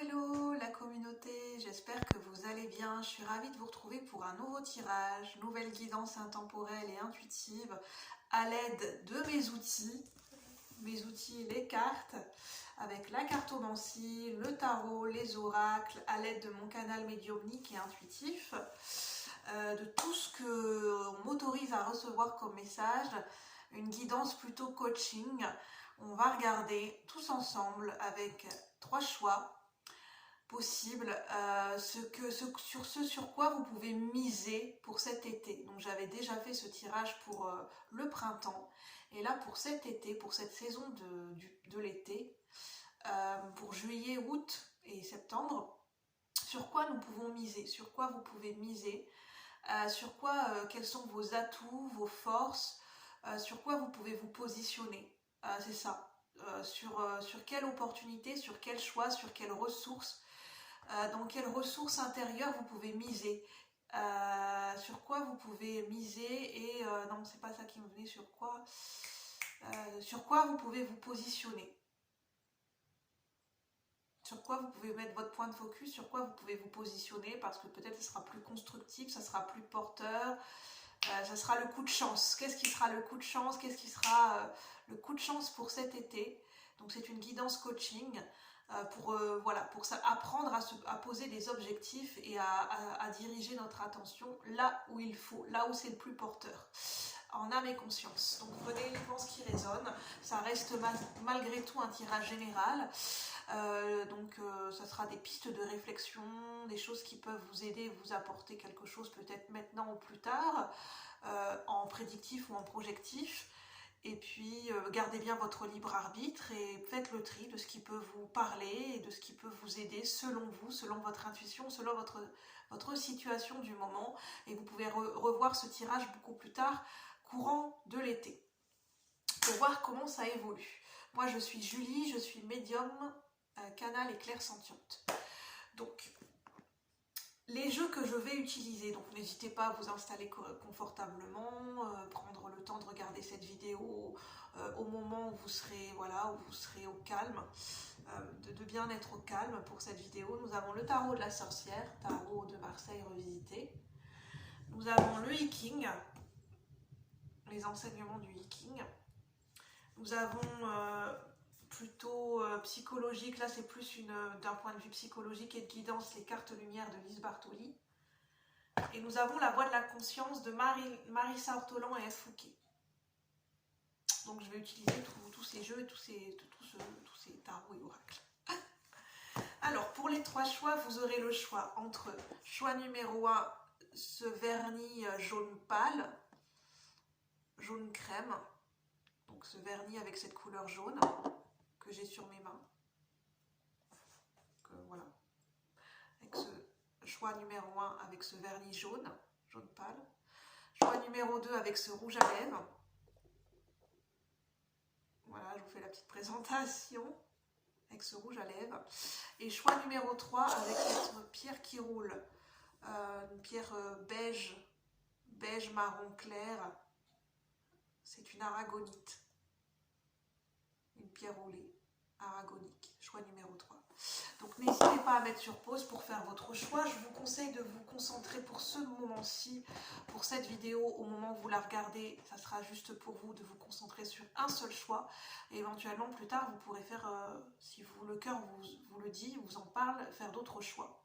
Hello la communauté, j'espère que vous allez bien. Je suis ravie de vous retrouver pour un nouveau tirage, nouvelle guidance intemporelle et intuitive à l'aide de mes outils, les cartes, avec la cartomancie, le tarot, les oracles, à l'aide de mon canal médiumnique et intuitif, de tout ce que on m'autorise à recevoir comme message, une guidance plutôt coaching. On va regarder tous ensemble avec 3 choix possible, sur ce sur quoi vous pouvez miser pour cet été. Donc j'avais déjà fait ce tirage pour le printemps, et là pour cet été, pour cette saison de l'été, pour juillet, août et septembre, sur quoi nous pouvons miser, sur quoi vous pouvez miser, sur quoi, quels sont vos atouts, vos forces, sur quoi vous pouvez vous positionner, c'est ça. Sur quelle opportunité, sur quel choix, sur quelles ressources, dans quelles ressources intérieures vous pouvez miser, sur quoi vous pouvez miser, et non, c'est pas ça qui me venait, sur quoi vous pouvez vous positionner, sur quoi vous pouvez mettre votre point de focus, sur quoi vous pouvez vous positionner, parce que peut-être ça sera plus constructif, ça sera plus porteur, ça sera le coup de chance. Qu'est-ce qui sera le coup de chance? Qu'est-ce qui sera le coup de chance pour cet été? Donc c'est une guidance coaching pour ça, apprendre à poser des objectifs et à diriger notre attention là où il faut, là où c'est le plus porteur, en âme et conscience. Donc prenez uniquement ce qui résonne, ça reste malgré tout un tirage général, ça sera des pistes de réflexion, des choses qui peuvent vous aider, vous apporter quelque chose peut-être maintenant ou plus tard, en prédictif ou en projectif. Et puis gardez bien votre libre arbitre et faites le tri de ce qui peut vous parler et de ce qui peut vous aider selon vous, selon votre intuition, selon votre situation du moment. Et vous pouvez revoir ce tirage beaucoup plus tard, courant de l'été, pour voir comment ça évolue. Moi je suis Julie, je suis médium, canal et clairsentiente. Donc les jeux que je vais utiliser, donc n'hésitez pas à vous installer confortablement, prendre le temps de regarder cette vidéo au moment où vous serez, au calme, de bien être au calme pour cette vidéo. Nous avons le tarot de la sorcière, tarot de Marseille revisité. Nous avons le Hiking, les enseignements du Hiking. Nous avons plutôt psychologique, là c'est plus d'un point de vue psychologique et de guidance, les cartes lumière de Lise Bartoli. Et nous avons la voix de la conscience de Marissa Ortolan et F. Fouquet. Donc je vais utiliser tous ces jeux et tous ces tarots et oracles. Alors pour les 3 choix, vous aurez le choix entre choix numéro 1, ce vernis jaune pâle, jaune crème. Donc ce vernis avec cette couleur jaune que j'ai sur mes mains. Donc, voilà. Avec ce choix numéro 1 avec ce vernis jaune pâle. Choix numéro 2 avec ce rouge à lèvres. Voilà, je vous fais la petite présentation avec ce rouge à lèvres. Et choix numéro 3 avec cette pierre qui roule. Une pierre beige marron clair. C'est une aragonite. Une pierre roulée aragonique. Choix numéro 3. Donc n'hésitez pas à mettre sur pause pour faire votre choix. Je vous conseille de vous concentrer pour ce moment-ci, pour cette vidéo, au moment où vous la regardez, ça sera juste pour vous de vous concentrer sur un seul choix. Et éventuellement plus tard, vous pourrez faire, si le cœur vous le dit, vous en parle, faire d'autres choix.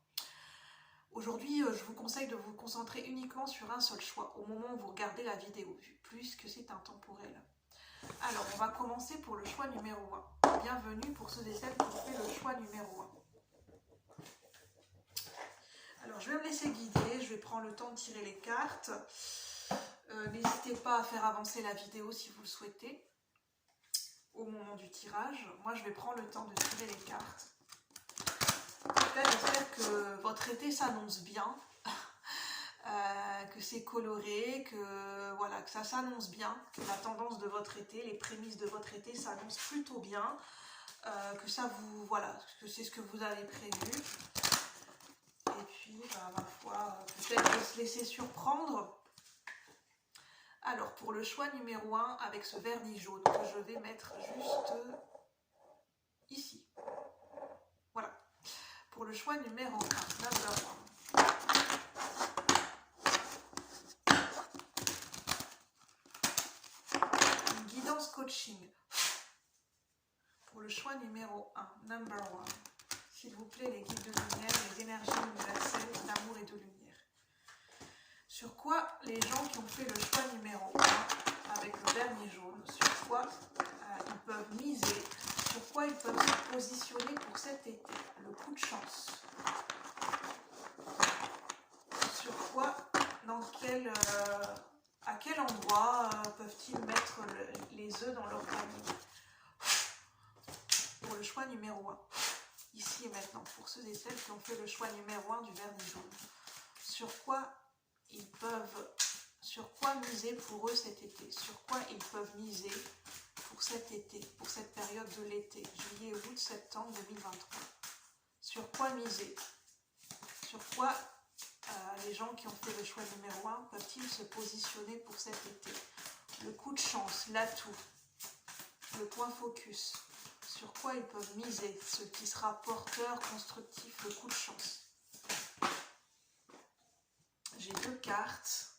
Aujourd'hui, je vous conseille de vous concentrer uniquement sur un seul choix, au moment où vous regardez la vidéo, puisque c'est intemporel. Alors, on va commencer pour le choix numéro 1. Bienvenue pour ceux et celles qui ont fait le choix numéro 1. Alors, je vais me laisser guider, je vais prendre le temps de tirer les cartes. N'hésitez pas à faire avancer la vidéo si vous le souhaitez, au moment du tirage. Moi, je vais prendre le temps de tirer les cartes. En tout cas, j'espère que votre été s'annonce bien. Que c'est coloré, que ça s'annonce bien, que la tendance de votre été, les prémices de votre été s'annoncent plutôt bien, que que c'est ce que vous avez prévu. Et puis, ma foi, peut-être de se laisser surprendre. Alors, pour le choix numéro 1, avec ce vernis jaune que je vais mettre juste ici. Voilà. le choix numéro 1, number 1. Une guidance coaching. Pour le choix numéro 1, number 1. S'il vous plaît, les guides de lumière, les énergies universelles d'amour et de lumière. Sur quoi les gens qui ont fait le choix numéro 1 avec le dernier jaune, sur quoi ils peuvent miser, sur quoi ils peuvent se positionner pour cet été, le coup de chance. Sur quoi, à quel endroit peuvent-ils mettre les œufs dans leur panier. Pour le choix numéro 1, ici et maintenant, pour ceux et celles qui ont fait le choix numéro 1 du vernis jaune. Sur quoi miser pour eux cet été, sur quoi ils peuvent miser pour cet été, pour cette période de l'été, juillet, août, septembre 2023. Sur quoi miser, sur quoi les gens qui ont fait le choix numéro 1 peuvent-ils se positionner pour cet été. Le coup de chance, l'atout, le point focus, sur quoi ils peuvent miser, ce qui sera porteur, constructif, le coup de chance. J'ai 2 cartes,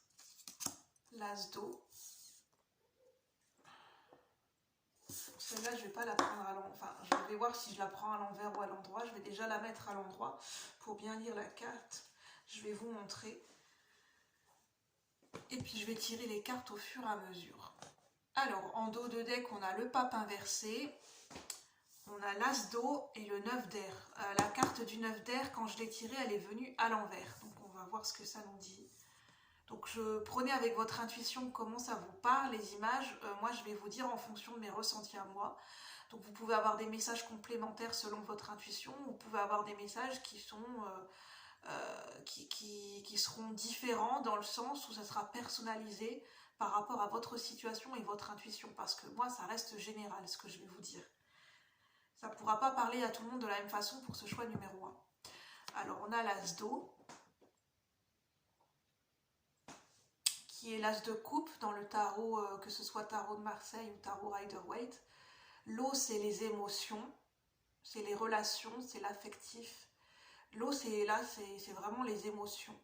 l'as d'eau. Celle-là, je ne vais pas la prendre à l'envers. Enfin, je vais voir si je la prends à l'envers ou à l'endroit. Je vais déjà la mettre à l'endroit pour bien lire la carte. Je vais vous montrer. Et puis, je vais tirer les cartes au fur et à mesure. Alors, en dos de deck, on a le pape inversé. On a l'as d'eau et le 9 d'air. La carte du 9 d'air, quand je l'ai tirée, elle est venue à l'envers. Donc, on va voir ce que ça nous dit. Donc, prenez avec votre intuition comment ça vous parle, les images. Moi, je vais vous dire en fonction de mes ressentis à moi. Donc, vous pouvez avoir des messages complémentaires selon votre intuition. Vous pouvez avoir des messages qui seront différents dans le sens où ça sera personnalisé par rapport à votre situation et votre intuition. Parce que moi, ça reste général, ce que je vais vous dire. Ça ne pourra pas parler à tout le monde de la même façon pour ce choix numéro 1. Alors, on a l'as d'eau, qui est l'as de coupe dans le tarot, que ce soit tarot de Marseille ou tarot Rider-Waite. L'eau, c'est les émotions, c'est les relations, c'est l'affectif. L'eau, c'est vraiment les émotions.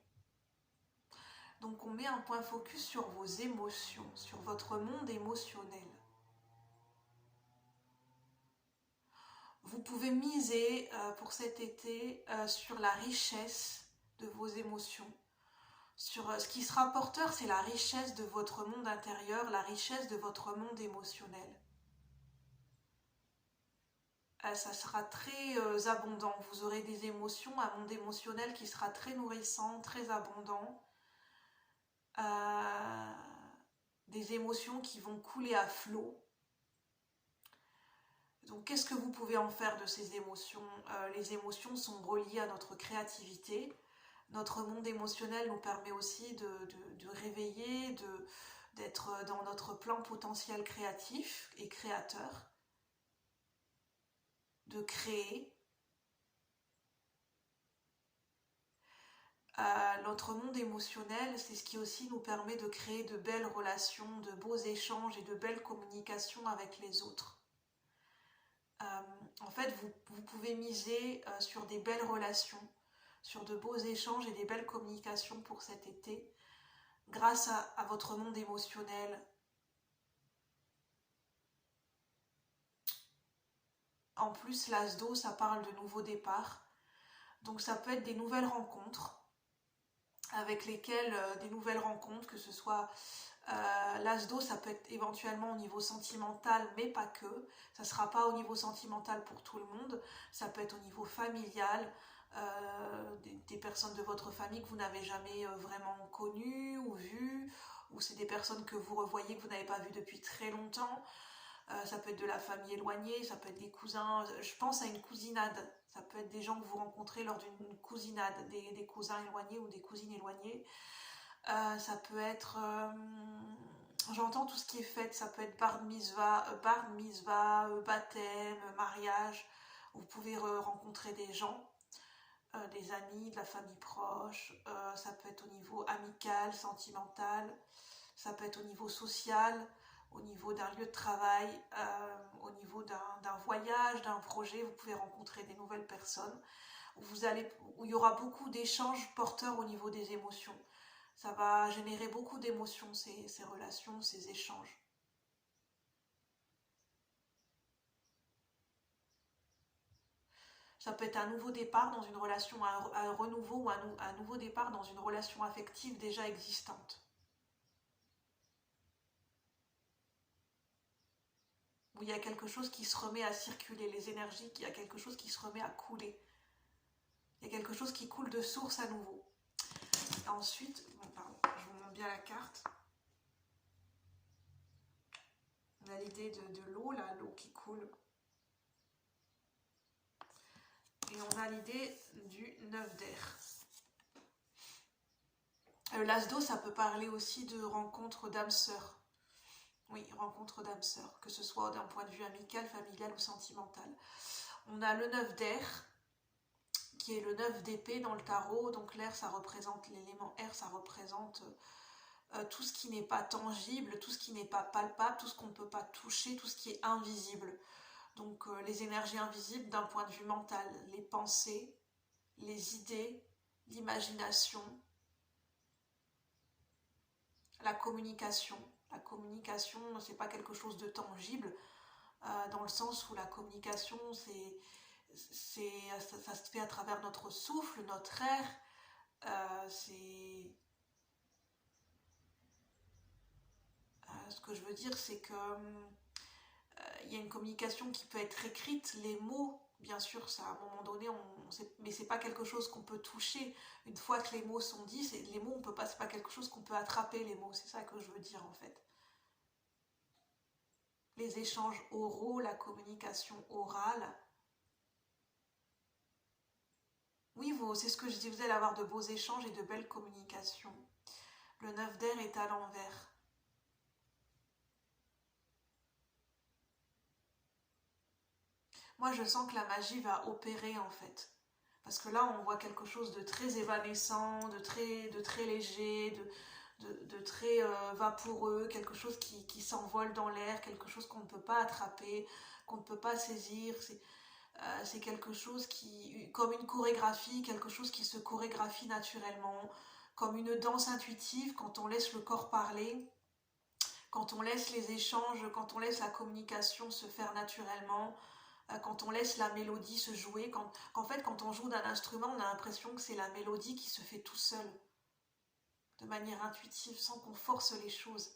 Donc, on met un point focus sur vos émotions, sur votre monde émotionnel. Vous pouvez miser pour cet été sur la richesse de vos émotions. Sur ce qui sera porteur, c'est la richesse de votre monde intérieur, la richesse de votre monde émotionnel. Ça sera très abondant. Vous aurez des émotions, un monde émotionnel qui sera très nourrissant, très abondant. Des émotions qui vont couler à flot. Donc, qu'est-ce que vous pouvez en faire de ces émotions? Les émotions sont reliées à notre créativité. Notre monde émotionnel nous permet aussi de réveiller, d'être dans notre plein potentiel créatif et créateur, de créer. Notre monde émotionnel, c'est ce qui aussi nous permet de créer de belles relations, de beaux échanges et de belles communications avec les autres. En fait, vous pouvez miser sur des belles relations, sur de beaux échanges et des belles communications pour cet été, grâce à votre monde émotionnel. En plus, l'as d'eau, ça parle de nouveaux départs. Donc ça peut être des nouvelles rencontres, avec lesquelles, des nouvelles rencontres, que ce soit l'as d'eau, ça peut être éventuellement au niveau sentimental, mais pas que. Ça ne sera pas au niveau sentimental pour tout le monde. Ça peut être au niveau familial, des personnes de votre famille que vous n'avez jamais vraiment connues ou vues, ou c'est des personnes que vous revoyez, que vous n'avez pas vues depuis très longtemps. Ça peut être de la famille éloignée, ça peut être des cousins. Je pense à une cousinade. Ça peut être des gens que vous rencontrez lors d'une cousinade, des cousins éloignés ou des cousines éloignées. Ça peut être, j'entends tout ce qui est fête, ça peut être bar mitzvah, baptême, mariage. Vous pouvez rencontrer des gens, des amis, de la famille proche. Ça peut être au niveau amical, sentimental. Ça peut être au niveau social, au niveau d'un lieu de travail, au niveau d'un voyage, d'un projet. Vous pouvez rencontrer des nouvelles personnes. où il y aura beaucoup d'échanges porteurs au niveau des émotions. Ça va générer beaucoup d'émotions, ces relations, ces échanges. Ça peut être un nouveau départ dans une relation, un renouveau ou un nouveau départ dans une relation affective déjà existante. Où il y a quelque chose qui se remet à circuler, les énergies, il y a quelque chose qui se remet à couler. Il y a quelque chose qui coule de source à nouveau. Et ensuite, bon, pardon, je vous montre bien la carte. On a l'idée de l'eau, là, l'eau qui coule. Et on a l'idée du 9 d'air. L'as d'eau, ça peut parler aussi de rencontre d'âme sœur. Oui, rencontre d'âme sœur, que ce soit d'un point de vue amical, familial ou sentimental. On a le 9 d'air, qui est le 9 d'épée dans le tarot. Donc l'air, ça représente, l'élément air, ça représente tout ce qui n'est pas tangible, tout ce qui n'est pas palpable, tout ce qu'on ne peut pas toucher, tout ce qui est invisible. Donc les énergies invisibles d'un point de vue mental, les pensées, les idées, l'imagination, la communication. La communication, c'est pas quelque chose de tangible, dans le sens où la communication, ça se fait à travers notre souffle, notre air. Ce que je veux dire, c'est que il y a une communication qui peut être écrite, les mots, bien sûr, ça à un moment donné, mais c'est pas quelque chose qu'on peut toucher. Une fois que les mots sont dits, les mots, on peut pas, c'est pas quelque chose qu'on peut attraper, les mots, c'est ça que je veux dire en fait. Les échanges oraux, la communication orale. Oui, c'est ce que je dis, vous allez avoir de beaux échanges et de belles communications. Le 9 d'air est à l'envers. Moi, je sens que la magie va opérer en fait. Parce que là, on voit quelque chose de très évanescent, de très léger, de très vaporeux, quelque chose qui s'envole dans l'air, quelque chose qu'on ne peut pas attraper, qu'on ne peut pas saisir. C'est quelque chose comme une chorégraphie, quelque chose qui se chorégraphie naturellement, comme une danse intuitive quand on laisse le corps parler, quand on laisse les échanges, quand on laisse la communication se faire naturellement, quand on laisse la mélodie se jouer, qu'en fait quand on joue d'un instrument, on a l'impression que c'est la mélodie qui se fait tout seul, de manière intuitive, sans qu'on force les choses.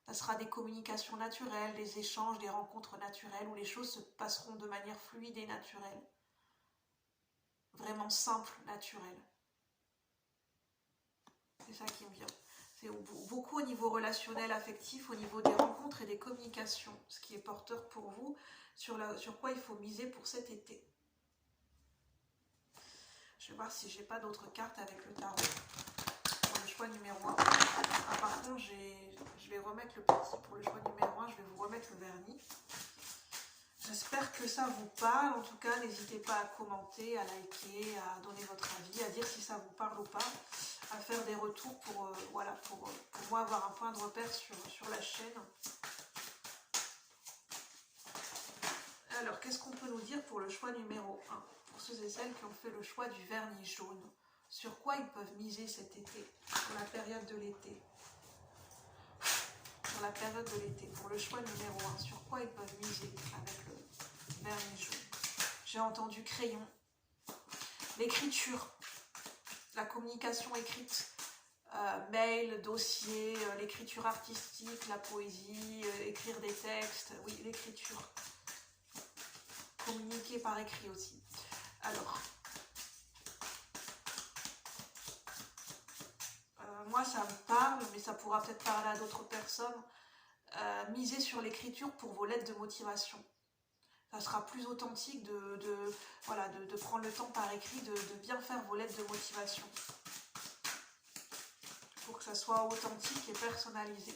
Ça sera des communications naturelles, des échanges, des rencontres naturelles, où les choses se passeront de manière fluide et naturelle. Vraiment simple, naturel. C'est ça qui me vient. C'est beaucoup au niveau relationnel, affectif, au niveau des rencontres et des communications, ce qui est porteur pour vous, sur quoi il faut miser pour cet été. Je vais voir si j'ai pas d'autres cartes avec le tarot pour le choix numéro 1. Ah, par contre, je vais remettre le petit pour le choix numéro 1, je vais vous remettre le vernis. J'espère que ça vous parle. En tout cas, n'hésitez pas à commenter, à liker, à donner votre avis, à dire si ça vous parle ou pas, à faire des retours pour moi avoir un point de repère sur la chaîne. Alors, qu'est-ce qu'on peut nous dire pour le choix numéro 1 ? Pour ceux et celles qui ont fait le choix du vernis jaune. Sur quoi ils peuvent miser cet été, pour la période de l'été ? Pour la période de l'été, pour le choix numéro 1, sur quoi ils peuvent miser avec le vernis jaune ? J'ai entendu crayon, l'écriture, la communication écrite, mail, dossier, l'écriture artistique, la poésie, écrire des textes, oui, l'écriture. Communiquer par écrit aussi. Alors, moi ça me parle, mais ça pourra peut-être parler à d'autres personnes. Misez sur l'écriture pour vos lettres de motivation. Ça sera plus authentique de prendre le temps par écrit, de bien faire vos lettres de motivation. Pour que ça soit authentique et personnalisé.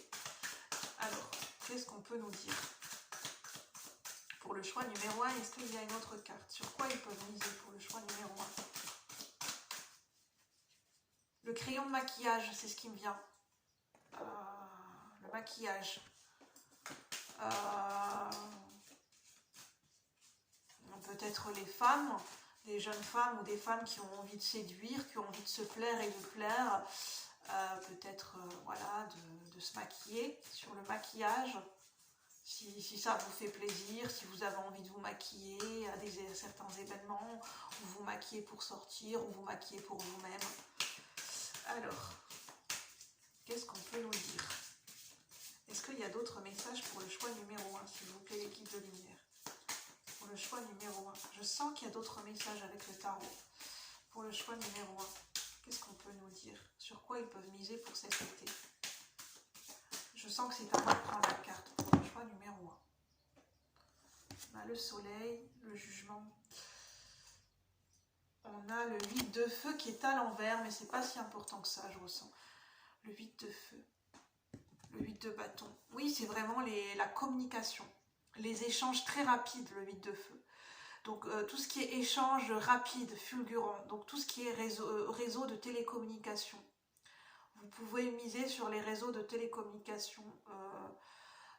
Alors, qu'est-ce qu'on peut nous dire ? Pour le choix numéro 1, est-ce qu'il y a une autre carte ? Sur quoi ils peuvent miser pour le choix numéro 1 ? Le crayon de maquillage, c'est ce qui me vient. Le maquillage. Peut-être les femmes, des jeunes femmes ou des femmes qui ont envie de séduire, qui ont envie de se plaire et de plaire, peut-être voilà, de se maquiller, sur le maquillage, si ça vous fait plaisir, si vous avez envie de vous maquiller à certains événements, ou vous maquillez pour sortir, ou vous maquillez pour vous-même. Alors, qu'est-ce qu'on peut nous dire? Est-ce qu'il y a d'autres messages pour le choix numéro 1, s'il vous plaît, l'équipe de lumière? Pour le choix numéro 1, je sens qu'il y a d'autres messages avec le tarot. Pour le choix numéro 1, qu'est-ce qu'on peut nous dire? Sur quoi ils peuvent miser pour cet été? Je sens que c'est à moi de prendre la carte pour le choix numéro 1. On a le soleil, le jugement. On a le 8 de feu qui est à l'envers, mais c'est pas si important que ça, je ressens. Le 8 de feu. Le 8 de bâton. Oui, c'est vraiment la communication. Les échanges très rapides, le 8 de feu. Donc tout ce qui est échange rapide, fulgurant, donc tout ce qui est réseau de télécommunication. Vous pouvez miser sur les réseaux de télécommunication.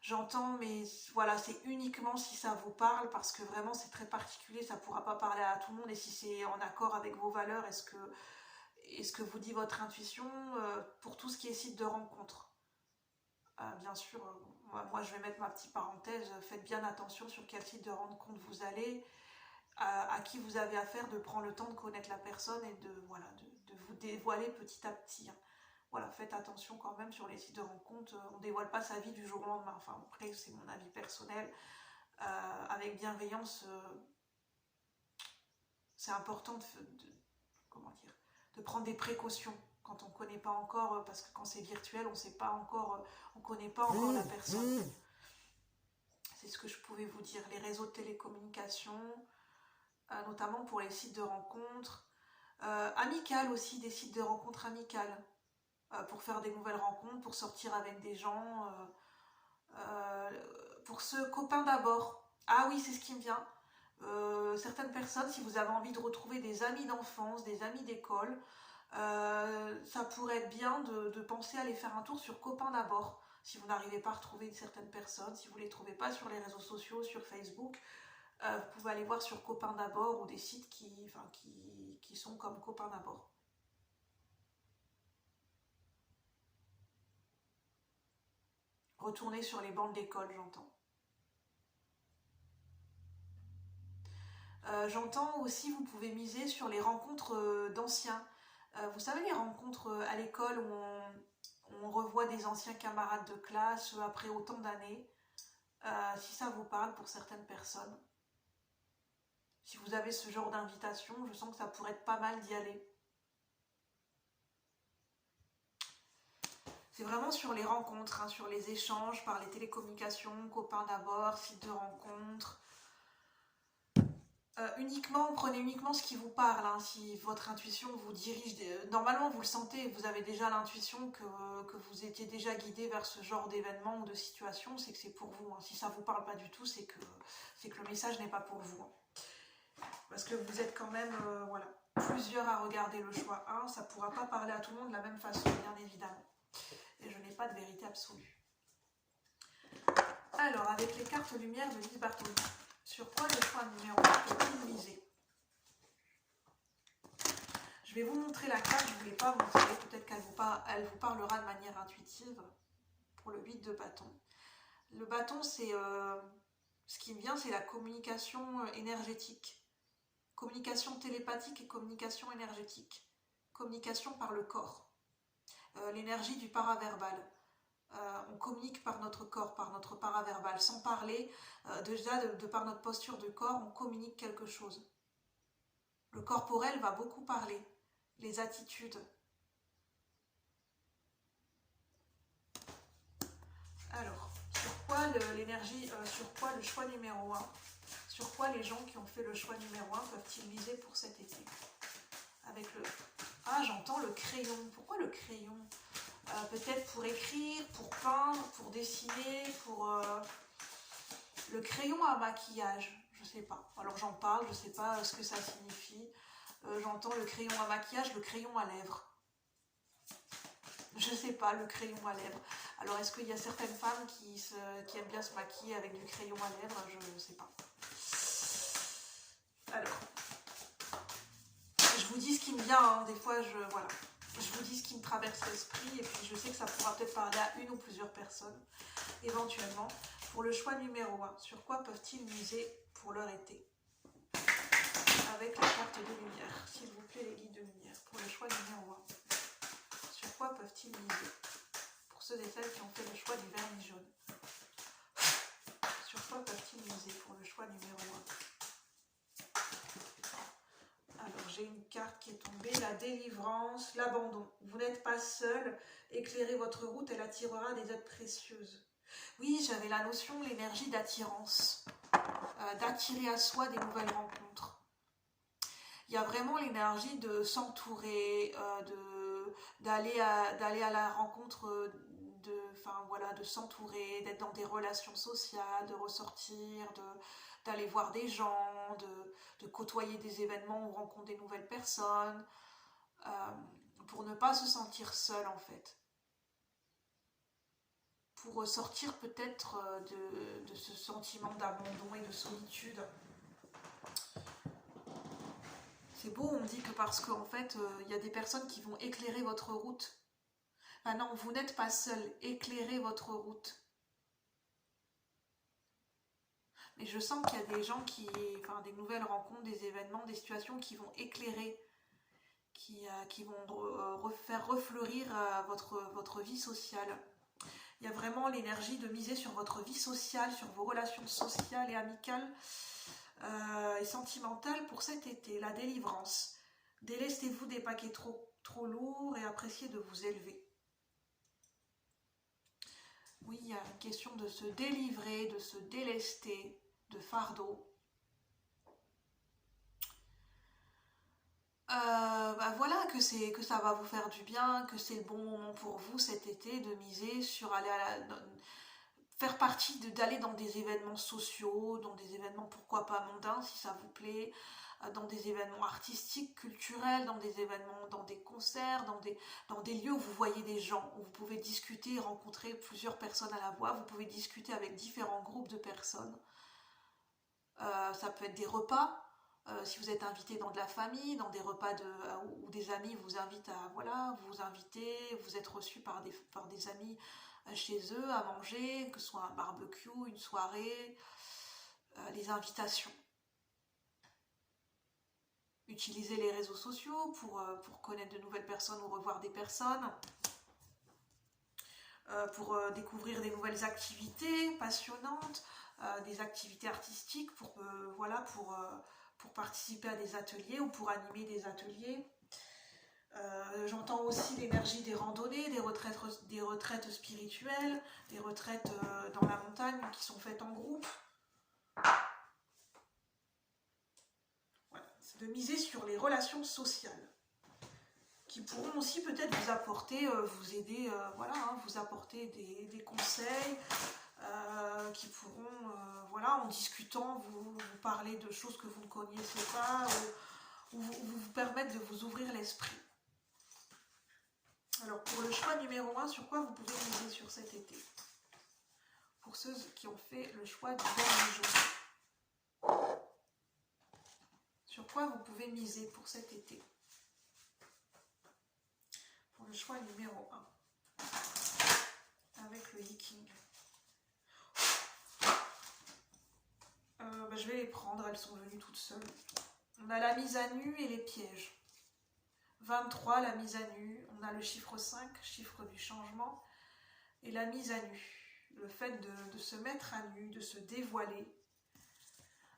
J'entends, mais voilà, c'est uniquement si ça vous parle, parce que vraiment c'est très particulier, ça ne pourra pas parler à tout le monde, et si c'est en accord avec vos valeurs, est-ce que vous dit votre intuition, pour tout ce qui est site de rencontre. Bien sûr, moi je vais mettre ma petite parenthèse, faites bien attention sur quel site de rencontre vous allez, à qui vous avez affaire, de prendre le temps de connaître la personne et de vous dévoiler petit à petit. Voilà, faites attention quand même sur les sites de rencontre, on ne dévoile pas sa vie du jour au lendemain. Enfin, après, c'est mon avis personnel. Avec bienveillance, c'est important de prendre des précautions quand on ne connaît pas encore, parce que quand c'est virtuel, on ne connaît pas encore la personne. C'est ce que je pouvais vous dire. Les réseaux de télécommunication, notamment pour les sites de rencontres, amicales aussi, des sites de rencontres amicales. Pour faire des nouvelles rencontres, pour sortir avec des gens, pour ce copain d'abord. Ah oui, c'est ce qui me vient. Certaines personnes, si vous avez envie de retrouver des amis d'enfance, des amis d'école, ça pourrait être bien de penser à aller faire un tour sur copain d'abord. Si vous n'arrivez pas à retrouver certaines personnes, si vous ne les trouvez pas sur les réseaux sociaux, sur Facebook, vous pouvez aller voir sur copain d'abord ou des sites qui sont comme copain d'abord. Retourner sur les bancs de l'école, j'entends. J'entends aussi, vous pouvez miser sur les rencontres d'anciens. Vous savez, les rencontres à l'école où on revoit des anciens camarades de classe après autant d'années. Si ça vous parle pour certaines personnes. Si vous avez ce genre d'invitation, je sens que ça pourrait être pas mal d'y aller. C'est vraiment sur les rencontres, sur les échanges par les télécommunications, copains d'abord, sites de rencontres. Prenez uniquement ce qui vous parle, si votre intuition vous dirige, normalement vous le sentez, vous avez déjà l'intuition que vous étiez déjà guidé vers ce genre d'événement ou de situation, c'est que c'est pour vous. Si ça ne vous parle pas du tout, c'est que le message n'est pas pour vous. Parce que vous êtes quand même plusieurs à regarder le choix 1, ça ne pourra pas parler à tout le monde de la même façon, bien évidemment. Et je n'ai pas de vérité absolue. Alors, avec les cartes lumière de Lise Bartoli, sur quoi le choix numéro 1 peut-il miser? Je vais vous montrer la carte, je ne vous l'ai pas montrée, peut-être qu'elle vous parlera de manière intuitive pour le 8 de bâton. Le bâton, c'est ce qui me vient, c'est la communication énergétique. Communication télépathique et communication énergétique. Communication par le corps. L'énergie du paraverbal. On communique par notre corps, par notre paraverbal, sans parler. Déjà, de par notre posture de corps, on communique quelque chose. Le corporel va beaucoup parler. Les attitudes. Alors, sur quoi l'énergie, sur quoi le choix numéro 1, sur quoi les gens qui ont fait le choix numéro 1 peuvent-ils miser pour cet été? Avec le... Ah, j'entends le crayon. Pourquoi le crayon? Peut-être pour écrire, pour peindre, pour dessiner, pour... Le crayon à maquillage, je sais pas. Alors j'en parle, je sais pas ce que ça signifie. J'entends le crayon à maquillage, le crayon à lèvres. Je sais pas, le crayon à lèvres. Alors est-ce qu'il y a certaines femmes qui aiment bien se maquiller avec du crayon à lèvres? Je ne sais pas. Alors, me vient, hein. Des fois, voilà, je vous dis ce qui me traverse l'esprit, et puis je sais que ça pourra peut-être parler à une ou plusieurs personnes, éventuellement. Pour le choix numéro 1, sur quoi peuvent-ils miser pour leur été? Avec la carte de lumière, s'il vous plaît, les guides de lumière. Pour le choix numéro 1, sur quoi peuvent-ils miser? Pour ceux et celles qui ont fait le choix du vernis jaune. Sur quoi peuvent-ils miser pour le choix numéro 1? Alors, j'ai une carte qui est tombée, la délivrance, l'abandon. Vous n'êtes pas seul, éclairez votre route, elle attirera des aides précieuses. Oui, j'avais la notion, l'énergie d'attirance, d'attirer à soi des nouvelles rencontres. Il y a vraiment l'énergie de s'entourer, d'aller à la rencontre, de s'entourer, d'être dans des relations sociales, de ressortir, d'aller voir des gens, de côtoyer des événements ou rencontrer des nouvelles personnes, pour ne pas se sentir seul en fait. Pour sortir peut-être de ce sentiment d'abandon et de solitude. C'est beau, on me dit que parce qu'en fait, il y a des personnes qui vont éclairer votre route. Ah non, vous n'êtes pas seul, éclairez votre route. Mais je sens qu'il y a des gens des nouvelles rencontres, des événements, des situations qui vont éclairer, qui vont faire refleurir votre vie sociale. Il y a vraiment l'énergie de miser sur votre vie sociale, sur vos relations sociales et amicales et sentimentales pour cet été. La délivrance. Délestez-vous des paquets trop lourds et appréciez de vous élever. Oui, il y a une question de se délivrer, de se délester de fardeaux. Voilà, que ça va vous faire du bien, que c'est le bon moment pour vous cet été de miser sur faire partie, d'aller dans des événements sociaux, dans des événements pourquoi pas mondains si ça vous plaît, dans des événements artistiques, culturels, dans des événements, dans des concerts, dans des lieux où vous voyez des gens, où vous pouvez discuter, rencontrer plusieurs personnes à la fois, vous pouvez discuter avec différents groupes de personnes. Ça peut être des repas, si vous êtes invité dans de la famille, dans des repas où des amis vous invitent à vous inviter, vous êtes reçu par des amis chez eux à manger, que ce soit un barbecue, une soirée, les invitations. Utilisez les réseaux sociaux pour connaître de nouvelles personnes ou revoir des personnes, pour découvrir des nouvelles activités passionnantes, des activités artistiques pour participer à des ateliers ou pour animer des ateliers. J'entends aussi l'énergie des randonnées, des retraites spirituelles, des retraites dans la montagne qui sont faites en groupe. Voilà. C'est de miser sur les relations sociales qui pourront aussi peut-être vous apporter, vous aider, vous apporter des conseils, qui pourront, en discutant, vous parler de choses que vous ne connaissez pas, ou vous permettre de vous ouvrir l'esprit. Alors, pour le choix numéro 1, sur quoi vous pouvez miser sur cet été? Pour ceux qui ont fait le choix du vernis jaune. Sur quoi vous pouvez miser pour cet été? Pour le choix numéro 1. Avec le Yiking. Je vais les prendre, elles sont venues toutes seules. On a la mise à nu et les pièges. 23, la mise à nu. On a le chiffre 5, chiffre du changement. Et la mise à nu. Le fait de se mettre à nu, de se dévoiler.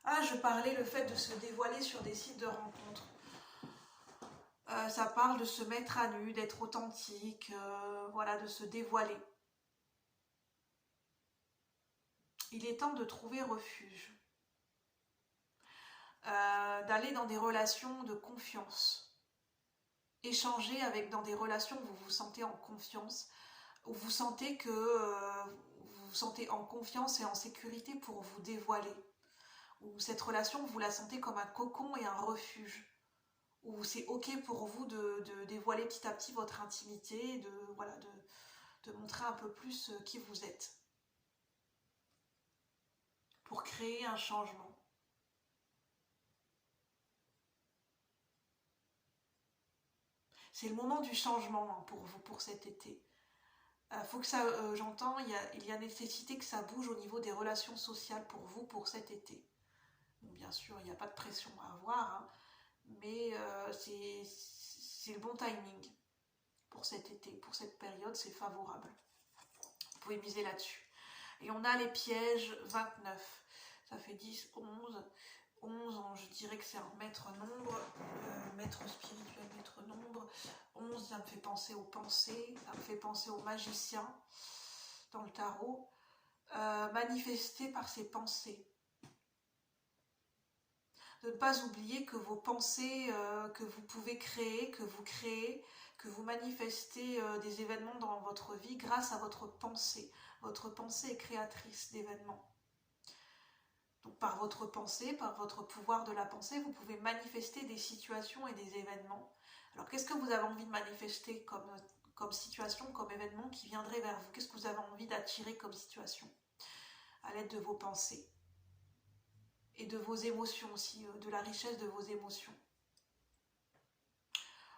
Ah, je parlais le fait de se dévoiler sur des sites de rencontres. Ça parle de se mettre à nu, d'être authentique, de se dévoiler. Il est temps de trouver refuge. D'aller dans des relations de confiance. Échanger dans des relations où vous vous sentez en confiance, où vous sentez que vous vous sentez en confiance et en sécurité pour vous dévoiler. Où cette relation, vous la sentez comme un cocon et un refuge. Où c'est ok pour vous de dévoiler petit à petit votre intimité, de montrer un peu plus qui vous êtes. Pour créer un changement. C'est le moment du changement hein, pour vous, pour cet été. Faut que ça, j'entends, il y a nécessité que ça bouge au niveau des relations sociales pour vous pour cet été. Bon, bien sûr, il n'y a pas de pression à avoir, hein, mais c'est le bon timing pour cet été, pour cette période, c'est favorable. Vous pouvez miser là-dessus. Et on a les pièges 29. Ça fait 10, 11. 11, je dirais que c'est un maître nombre, maître spirituel, maître nombre. 11, ça me fait penser aux pensées, ça me fait penser aux magiciens dans le tarot. Manifester par ses pensées. De ne pas oublier que vos pensées que vous pouvez créer, que vous créez, que vous manifestez des événements dans votre vie grâce à votre pensée. Votre pensée est créatrice d'événements. Donc par votre pensée, par votre pouvoir de la pensée, vous pouvez manifester des situations et des événements. Alors qu'est-ce que vous avez envie de manifester comme situation, comme événement qui viendrait vers vous? Qu'est-ce que vous avez envie d'attirer comme situation? À l'aide de vos pensées. Et de vos émotions aussi, de la richesse de vos émotions.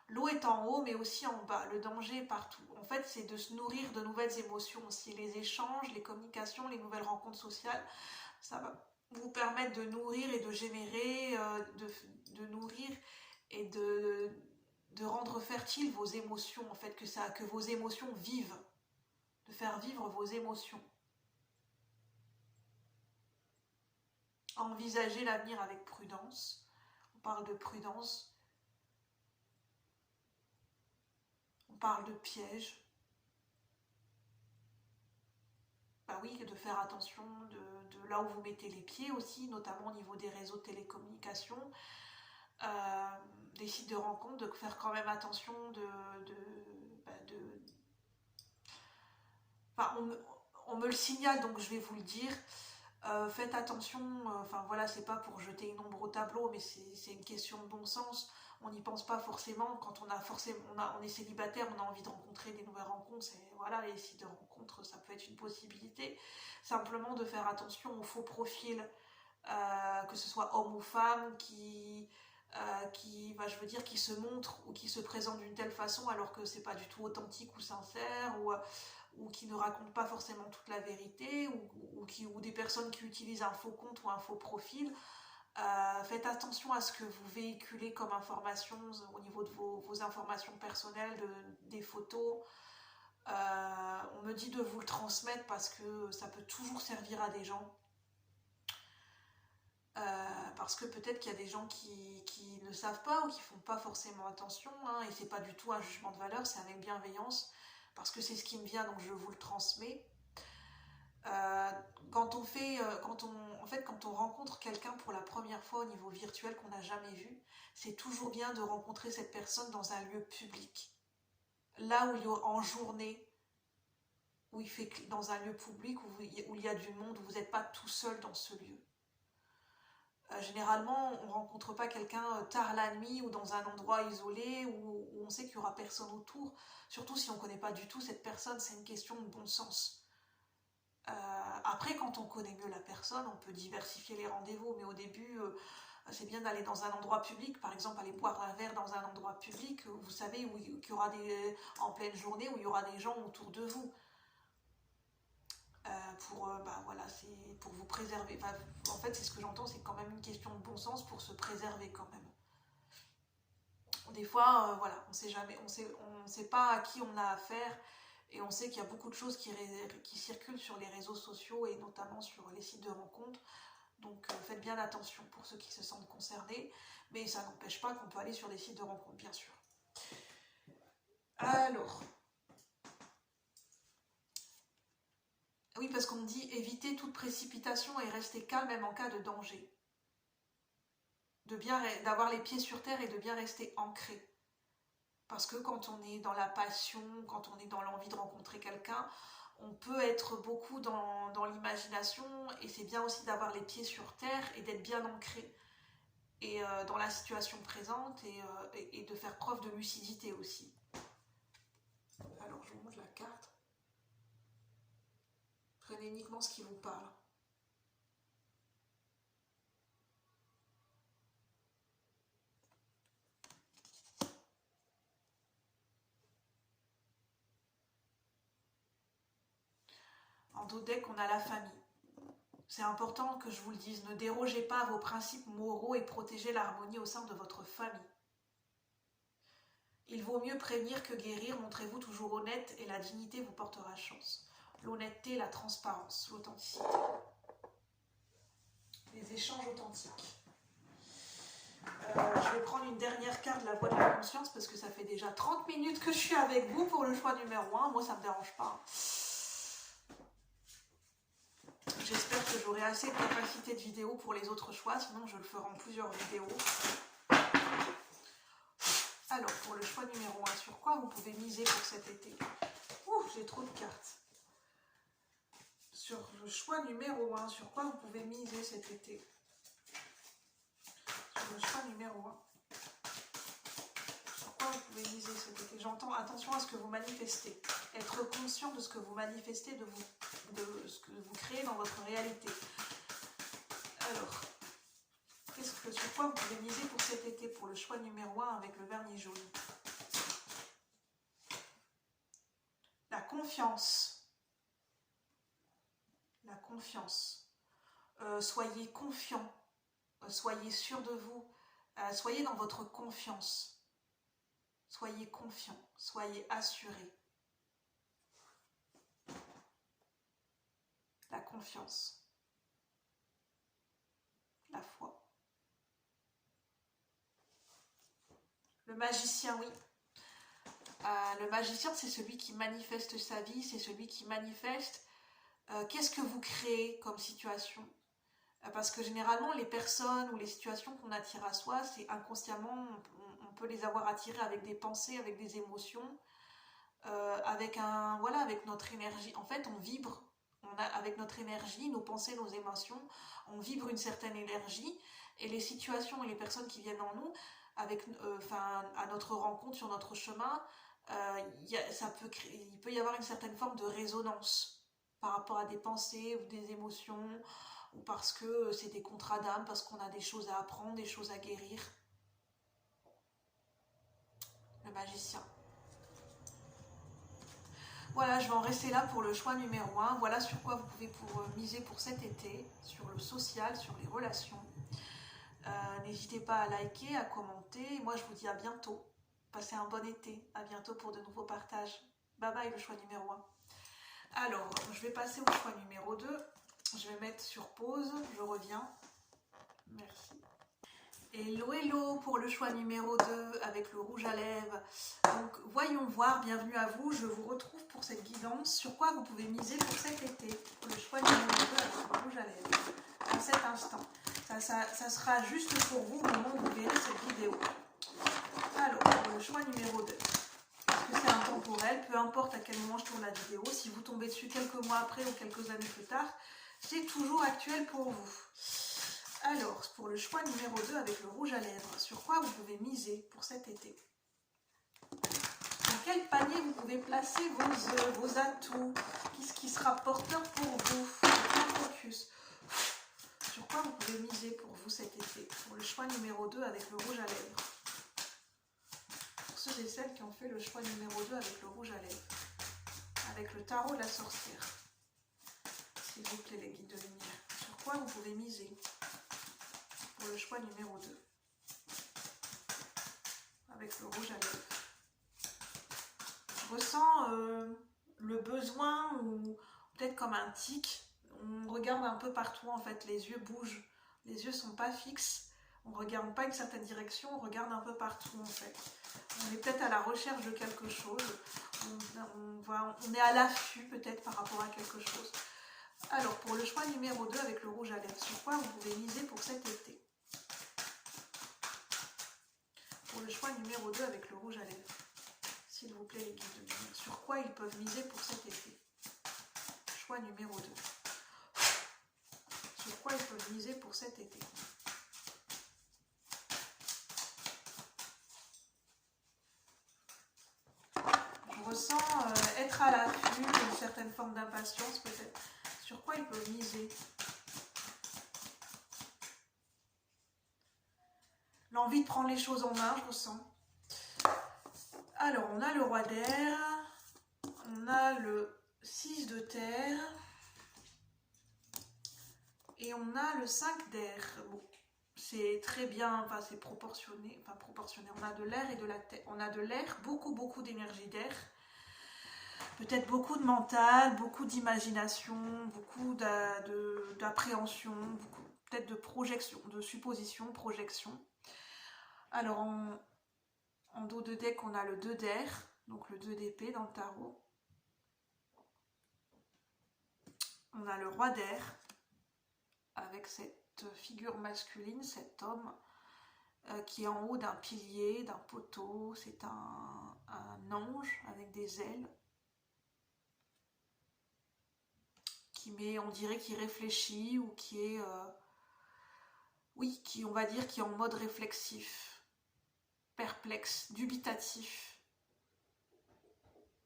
L'eau est en haut, mais aussi en bas. Le danger est partout. En fait, c'est de se nourrir de nouvelles émotions aussi. Les échanges, les communications, les nouvelles rencontres sociales, ça va vous permettre de nourrir et de générer, de nourrir et de rendre fertiles vos émotions, en fait, que vos émotions vivent, de faire vivre vos émotions. Envisager l'avenir avec prudence. On parle de prudence. On parle de pièges. Bah oui, de faire attention de là où vous mettez les pieds aussi, notamment au niveau des réseaux de télécommunications, des sites de rencontres, de faire quand même attention Enfin, on me le signale, donc je vais vous le dire. Faites attention, enfin voilà, c'est pas pour jeter une ombre au tableau, mais c'est une question de bon sens. On n'y pense pas forcément. Quand on est célibataire, on a envie de rencontrer des nouvelles rencontres. Voilà, les sites de rencontres, ça peut être une possibilité. Simplement de faire attention aux faux profils, que ce soit homme ou femme, je veux dire, qui se montrent ou qui se présentent d'une telle façon alors que c'est pas du tout authentique ou sincère, ou qui ne racontent pas forcément toute la vérité, ou des personnes qui utilisent un faux compte ou un faux profil. Faites attention à ce que vous véhiculez comme information au niveau de vos informations personnelles, des photos. On me dit de vous le transmettre parce que ça peut toujours servir à des gens. Parce que peut-être qu'il y a des gens qui ne savent pas ou qui font pas forcément attention, hein, et c'est pas du tout un jugement de valeur, c'est avec bienveillance, parce que c'est ce qui me vient, donc je vous le transmets. Quand on rencontre quelqu'un pour la première fois au niveau virtuel qu'on n'a jamais vu, c'est toujours bien de rencontrer cette personne dans un lieu public. Là où en journée, dans un lieu public où il y a du monde, où vous n'êtes pas tout seul dans ce lieu. Généralement, on ne rencontre pas quelqu'un tard la nuit ou dans un endroit isolé où on sait qu'il n'y aura personne autour. Surtout si on ne connaît pas du tout cette personne, c'est une question de bon sens. Après, quand on connaît mieux la personne, on peut diversifier les rendez-vous, mais au début, c'est bien d'aller dans un endroit public, par exemple aller boire un verre dans un endroit public, vous savez, qu'il y aura en pleine journée, où il y aura des gens autour de vous. Voilà, c'est pour vous préserver. En fait, c'est ce que j'entends, c'est quand même une question de bon sens pour se préserver quand même. Des fois, voilà, on sait jamais, on sait pas à qui on a affaire, et on sait qu'il y a beaucoup de choses qui circulent sur les réseaux sociaux et notamment sur les sites de rencontres. Donc faites bien attention pour ceux qui se sentent concernés, mais ça n'empêche pas qu'on peut aller sur des sites de rencontres, bien sûr. Alors, oui, parce qu'on me dit éviter toute précipitation et rester calme même en cas de danger. D'avoir les pieds sur terre et de bien rester ancré. Parce que quand on est dans la passion, quand on est dans l'envie de rencontrer quelqu'un, on peut être beaucoup dans l'imagination, et c'est bien aussi d'avoir les pieds sur terre et d'être bien ancré et dans la situation présente, et de faire preuve de lucidité aussi. Alors je vous montre la carte. Prenez uniquement ce qui vous parle. d'autres decks, on a la famille. C'est important que je vous le dise. Ne dérogez pas à vos principes moraux et protégez l'harmonie au sein de votre famille. Il vaut mieux prévenir que guérir. Montrez-vous toujours honnête et la dignité vous portera chance. L'honnêteté, la transparence, l'authenticité. Les échanges authentiques. Je vais prendre une dernière carte de la voie de la conscience parce que ça fait déjà 30 minutes que je suis avec vous pour le choix numéro 1. Moi, ça ne me dérange pas. J'espère que j'aurai assez de capacité de vidéo pour les autres choix, sinon je le ferai en plusieurs vidéos. Alors, pour le choix numéro 1, sur quoi vous pouvez miser pour cet été? Ouh, j'ai trop de cartes. Sur le choix numéro 1, sur quoi vous pouvez miser cet été? Sur le choix numéro 1. Sur quoi vous pouvez miser cet été? J'entends, attention à ce que vous manifestez. Être conscient de ce que vous manifestez, de ce que vous créez dans votre réalité. Alors, sur quoi vous pouvez miser pour cet été, pour le choix numéro 1 avec le vernis jaune? La confiance. La confiance. Soyez confiant. Soyez sûr de vous. Soyez dans votre confiance. Soyez confiant. Soyez assuré. La confiance. La foi. Le magicien, oui. Le magicien, c'est celui qui manifeste sa vie, c'est celui qui manifeste qu'est-ce que vous créez comme situation. Parce que généralement, les personnes ou les situations qu'on attire à soi, c'est inconsciemment, on peut les avoir attirées avec des pensées, avec des émotions, avec notre énergie. En fait, on vibre. Avec notre énergie, nos pensées, nos émotions, on vibre une certaine énergie. Et les situations et les personnes qui viennent en nous, à notre rencontre, sur notre chemin, il peut y avoir une certaine forme de résonance par rapport à des pensées ou des émotions, ou parce que c'est des contrats d'âme, parce qu'on a des choses à apprendre, des choses à guérir. Le magicien. Voilà, je vais en rester là pour le choix numéro 1. Voilà sur quoi vous pouvez miser pour cet été, sur le social, sur les relations. N'hésitez pas à liker, à commenter. Moi, je vous dis à bientôt. Passez un bon été. À bientôt pour de nouveaux partages. Bye bye, le choix numéro 1. Alors, je vais passer au choix numéro 2. Je vais mettre sur pause. Je reviens. Merci. Hello, hello pour le choix numéro 2 avec le rouge à lèvres. Donc, voyons voir. Bienvenue à vous. Je vous retrouve pour cette guidance. Sur quoi vous pouvez miser pour cet été. Pour le choix numéro 2 avec le rouge à lèvres. À cet instant. Ça sera juste pour vous au moment où vous verrez cette vidéo. Alors, pour le choix numéro 2. Est-ce que c'est intemporel? Peu importe à quel moment je tourne la vidéo. Si vous tombez dessus quelques mois après ou quelques années plus tard, c'est toujours actuel pour vous. Alors, pour le choix numéro 2 avec le rouge à lèvres, sur quoi vous pouvez miser pour cet été? Dans quel panier vous pouvez placer vos atouts? Qu'est-ce qui sera porteur pour vous? Focus. Sur quoi vous pouvez miser pour vous cet été? Pour le choix numéro 2 avec le rouge à lèvres. Pour ceux et celles qui ont fait le choix numéro 2 avec le rouge à lèvres. Avec le tarot de la sorcière. S'il vous plaît, les guides de lumière. Sur quoi vous pouvez miser pour le choix numéro 2 avec le rouge à lèvres? Je ressens le besoin, ou peut-être comme un tic. On regarde un peu partout en fait, les yeux bougent, les yeux sont pas fixes, on regarde pas une certaine direction, on regarde un peu partout en fait. On est peut-être à la recherche de quelque chose, on est à l'affût peut-être par rapport à quelque chose. Alors pour le choix numéro 2 avec le rouge à lèvres, sur quoi vous pouvez miser pour cet été? Pour le choix numéro 2 avec le rouge à lèvres, s'il vous plaît les guides de lumière, sur quoi ils peuvent miser pour cet été? Choix numéro 2. Sur quoi ils peuvent miser pour cet été? Je ressens être à l'affût, une certaine forme d'impatience peut-être. Sur quoi ils peuvent miser? L'envie de prendre les choses en main, je ressens. Alors, on a le roi d'air, on a le 6 de terre, Et on a le 5 d'air. Bon, c'est très bien, enfin c'est proportionné, enfin proportionné. On a de l'air et de la terre. On a de l'air, beaucoup d'énergie d'air. Peut-être beaucoup de mental, beaucoup d'imagination, beaucoup d'appréhension, peut-être de projection, de supposition, projection. Alors en dos de deck, on a le 2 d'air, donc le 2 d'épée dans le tarot. On a le roi d'air, avec cette figure masculine, cet homme qui est en haut d'un pilier, d'un poteau. C'est un ange avec des ailes. On dirait qu'il réfléchit ou qui est, oui, on va dire, qui est en mode réflexif, perplexe, dubitatif,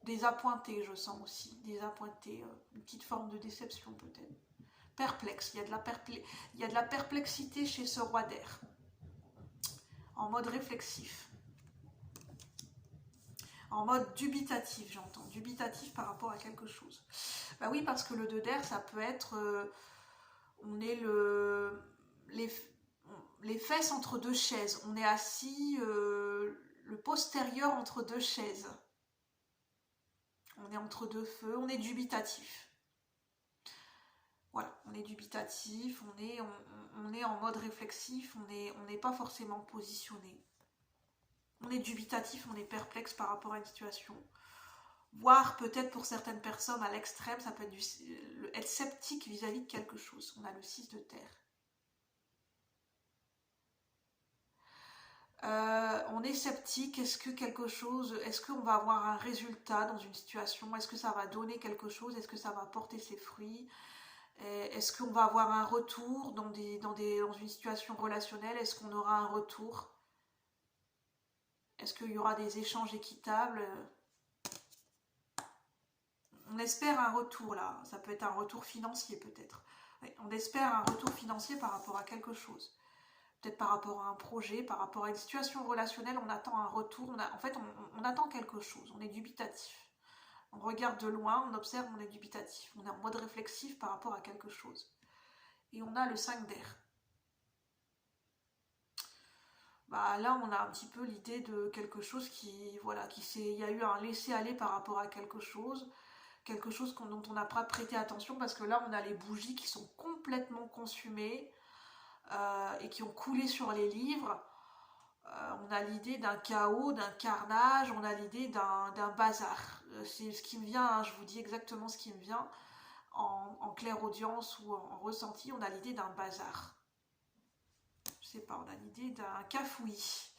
désappointé, je sens aussi, désappointé, une petite forme de déception peut-être, perplexe, il y a de la perplexité chez ce roi d'air, en mode réflexif, en mode dubitatif, j'entends, dubitatif par rapport à quelque chose. Bah oui, parce que le 2 d'air, ça peut être, on est les fesses entre deux chaises, on est assis, le postérieur entre deux chaises, on est entre deux feux, on est dubitatif. Voilà, on est dubitatif, on est en mode réflexif, on n'est pas forcément positionné. On est dubitatif, on est perplexe par rapport à une situation. Voire peut-être pour certaines personnes à l'extrême, ça peut être être sceptique vis-à-vis de quelque chose. On a le 6 de terre. On est sceptique, est-ce qu'on va avoir un résultat dans une situation, est-ce que ça va donner quelque chose, est-ce que ça va porter ses fruits, est-ce qu'on va avoir un retour dans une situation relationnelle, est-ce qu'on aura un retour, est-ce qu'il y aura des échanges équitables, on espère un retour là, ça peut être un retour financier peut-être, on espère un retour financier par rapport à quelque chose. Peut-être par rapport à un projet, par rapport à une situation relationnelle, on attend un retour, on attend quelque chose, on est dubitatif. On regarde de loin, on observe, on est dubitatif, on est en mode réflexif par rapport à quelque chose. Et on a le 5 d'air. Bah, là, on a un petit peu l'idée de quelque chose il y a eu un laisser-aller par rapport à quelque chose dont on n'a pas prêté attention, parce que là, on a les bougies qui sont complètement consumées, et qui ont coulé sur les livres. On a l'idée d'un chaos, d'un carnage, on a l'idée d'un bazar. C'est ce qui me vient, hein, je vous dis exactement ce qui me vient. En clairaudience ou en ressenti, on a l'idée d'un bazar. Je sais pas, on a l'idée d'un cafouillis.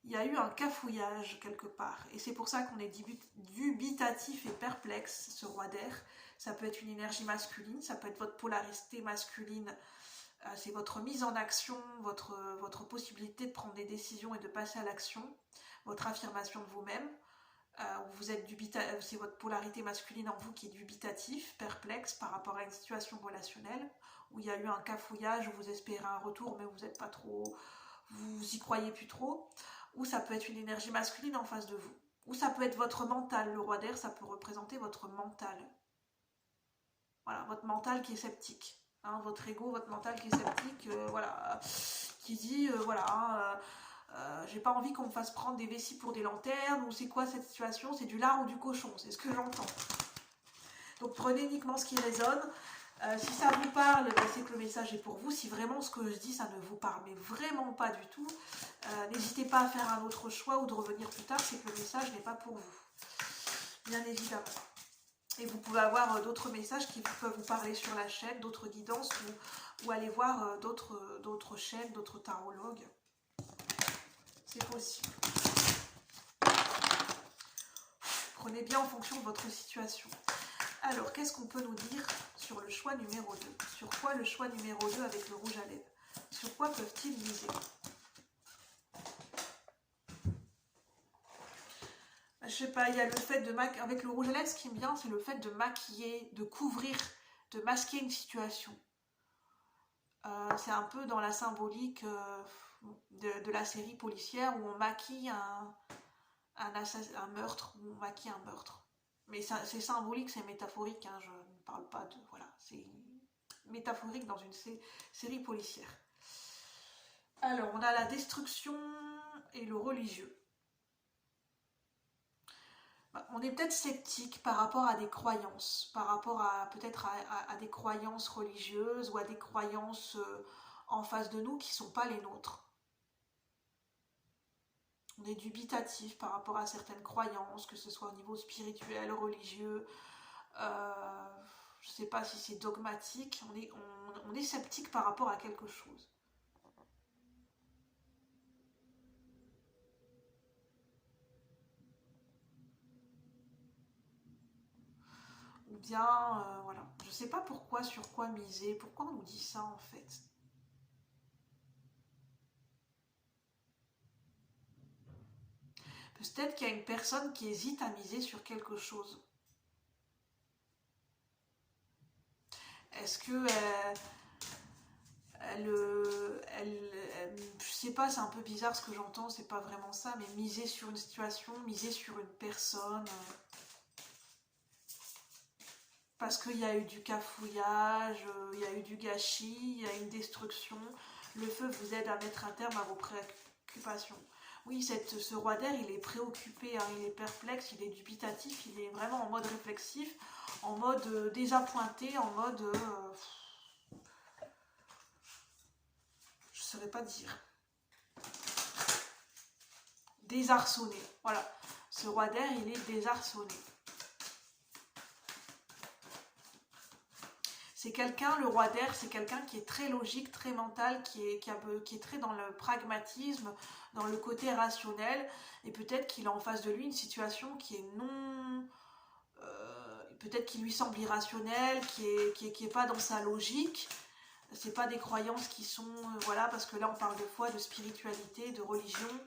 Il y a eu un cafouillage quelque part. Et c'est pour ça qu'on est dubitatif et perplexe, ce roi d'air. Ça peut être une énergie masculine, ça peut être votre polarité masculine. C'est votre mise en action, votre possibilité de prendre des décisions et de passer à l'action, votre affirmation de vous-même. C'est votre polarité masculine en vous qui est dubitatif, perplexe par rapport à une situation relationnelle, où il y a eu un cafouillage, où vous espérez un retour, mais vous n'êtes pas trop, vous y croyez plus trop. Ou ça peut être une énergie masculine en face de vous. Ou ça peut être votre mental. Le roi d'air, ça peut représenter votre mental. Voilà, votre mental qui est sceptique. Hein, votre ego, votre mental qui est sceptique, qui dit, j'ai pas envie qu'on me fasse prendre des vessies pour des lanternes, ou c'est quoi cette situation, c'est du lard ou du cochon, c'est ce que j'entends. Donc prenez uniquement ce qui résonne. Si ça vous parle, c'est que le message est pour vous. Si vraiment ce que je dis, ça ne vous parle, mais vraiment pas du tout, n'hésitez pas à faire un autre choix ou de revenir plus tard, c'est que le message n'est pas pour vous. Bien évidemment. Et vous pouvez avoir d'autres messages qui peuvent vous parler sur la chaîne, d'autres guidances, ou aller voir d'autres chaînes, d'autres tarologues. C'est possible. Prenez bien en fonction de votre situation. Alors, qu'est-ce qu'on peut nous dire sur le choix numéro 2? Sur quoi le choix numéro 2 avec le rouge à lèvres? Sur quoi peuvent-ils miser? Je sais pas, il y a le fait de maquiller, avec le rouge à lèvres, ce qui me vient, c'est le fait de maquiller, de couvrir, de masquer une situation. C'est un peu dans la symbolique de la série policière où on maquille un meurtre, où on maquille un meurtre. Mais c'est symbolique, c'est métaphorique, hein, je ne parle pas de... Voilà, c'est métaphorique dans une série policière. Alors, on a la destruction et le religieux. On est peut-être sceptique par rapport à des croyances, par rapport à peut-être à des croyances religieuses ou à des croyances en face de nous qui ne sont pas les nôtres. On est dubitatif par rapport à certaines croyances, que ce soit au niveau spirituel, religieux, je ne sais pas si c'est dogmatique, on est sceptique par rapport à quelque chose. Ou bien, voilà, je ne sais pas pourquoi, sur quoi miser, pourquoi on nous dit ça en fait. Peut-être qu'il y a une personne qui hésite à miser sur quelque chose. Est-ce que je sais pas, c'est un peu bizarre ce que j'entends, c'est pas vraiment ça, mais miser sur une situation, miser sur une personne, parce qu'il y a eu du cafouillage, il y a eu du gâchis, il y a une destruction. Le feu vous aide à mettre un terme à vos préoccupations. Oui, ce roi d'air, il est préoccupé, hein, il est perplexe, il est dubitatif, il est vraiment en mode réflexif, en mode désappointé, en mode... je ne saurais pas dire. Désarçonné, voilà. Ce roi d'air, il est désarçonné. C'est quelqu'un, le roi d'air, c'est quelqu'un qui est très logique, très mental, qui est très dans le pragmatisme, dans le côté rationnel, et peut-être qu'il a en face de lui une situation qui est non... peut-être qu'il lui semble irrationnelle, qui est pas dans sa logique. C'est pas des croyances qui sont... voilà, parce que là on parle de foi, de spiritualité, de religion,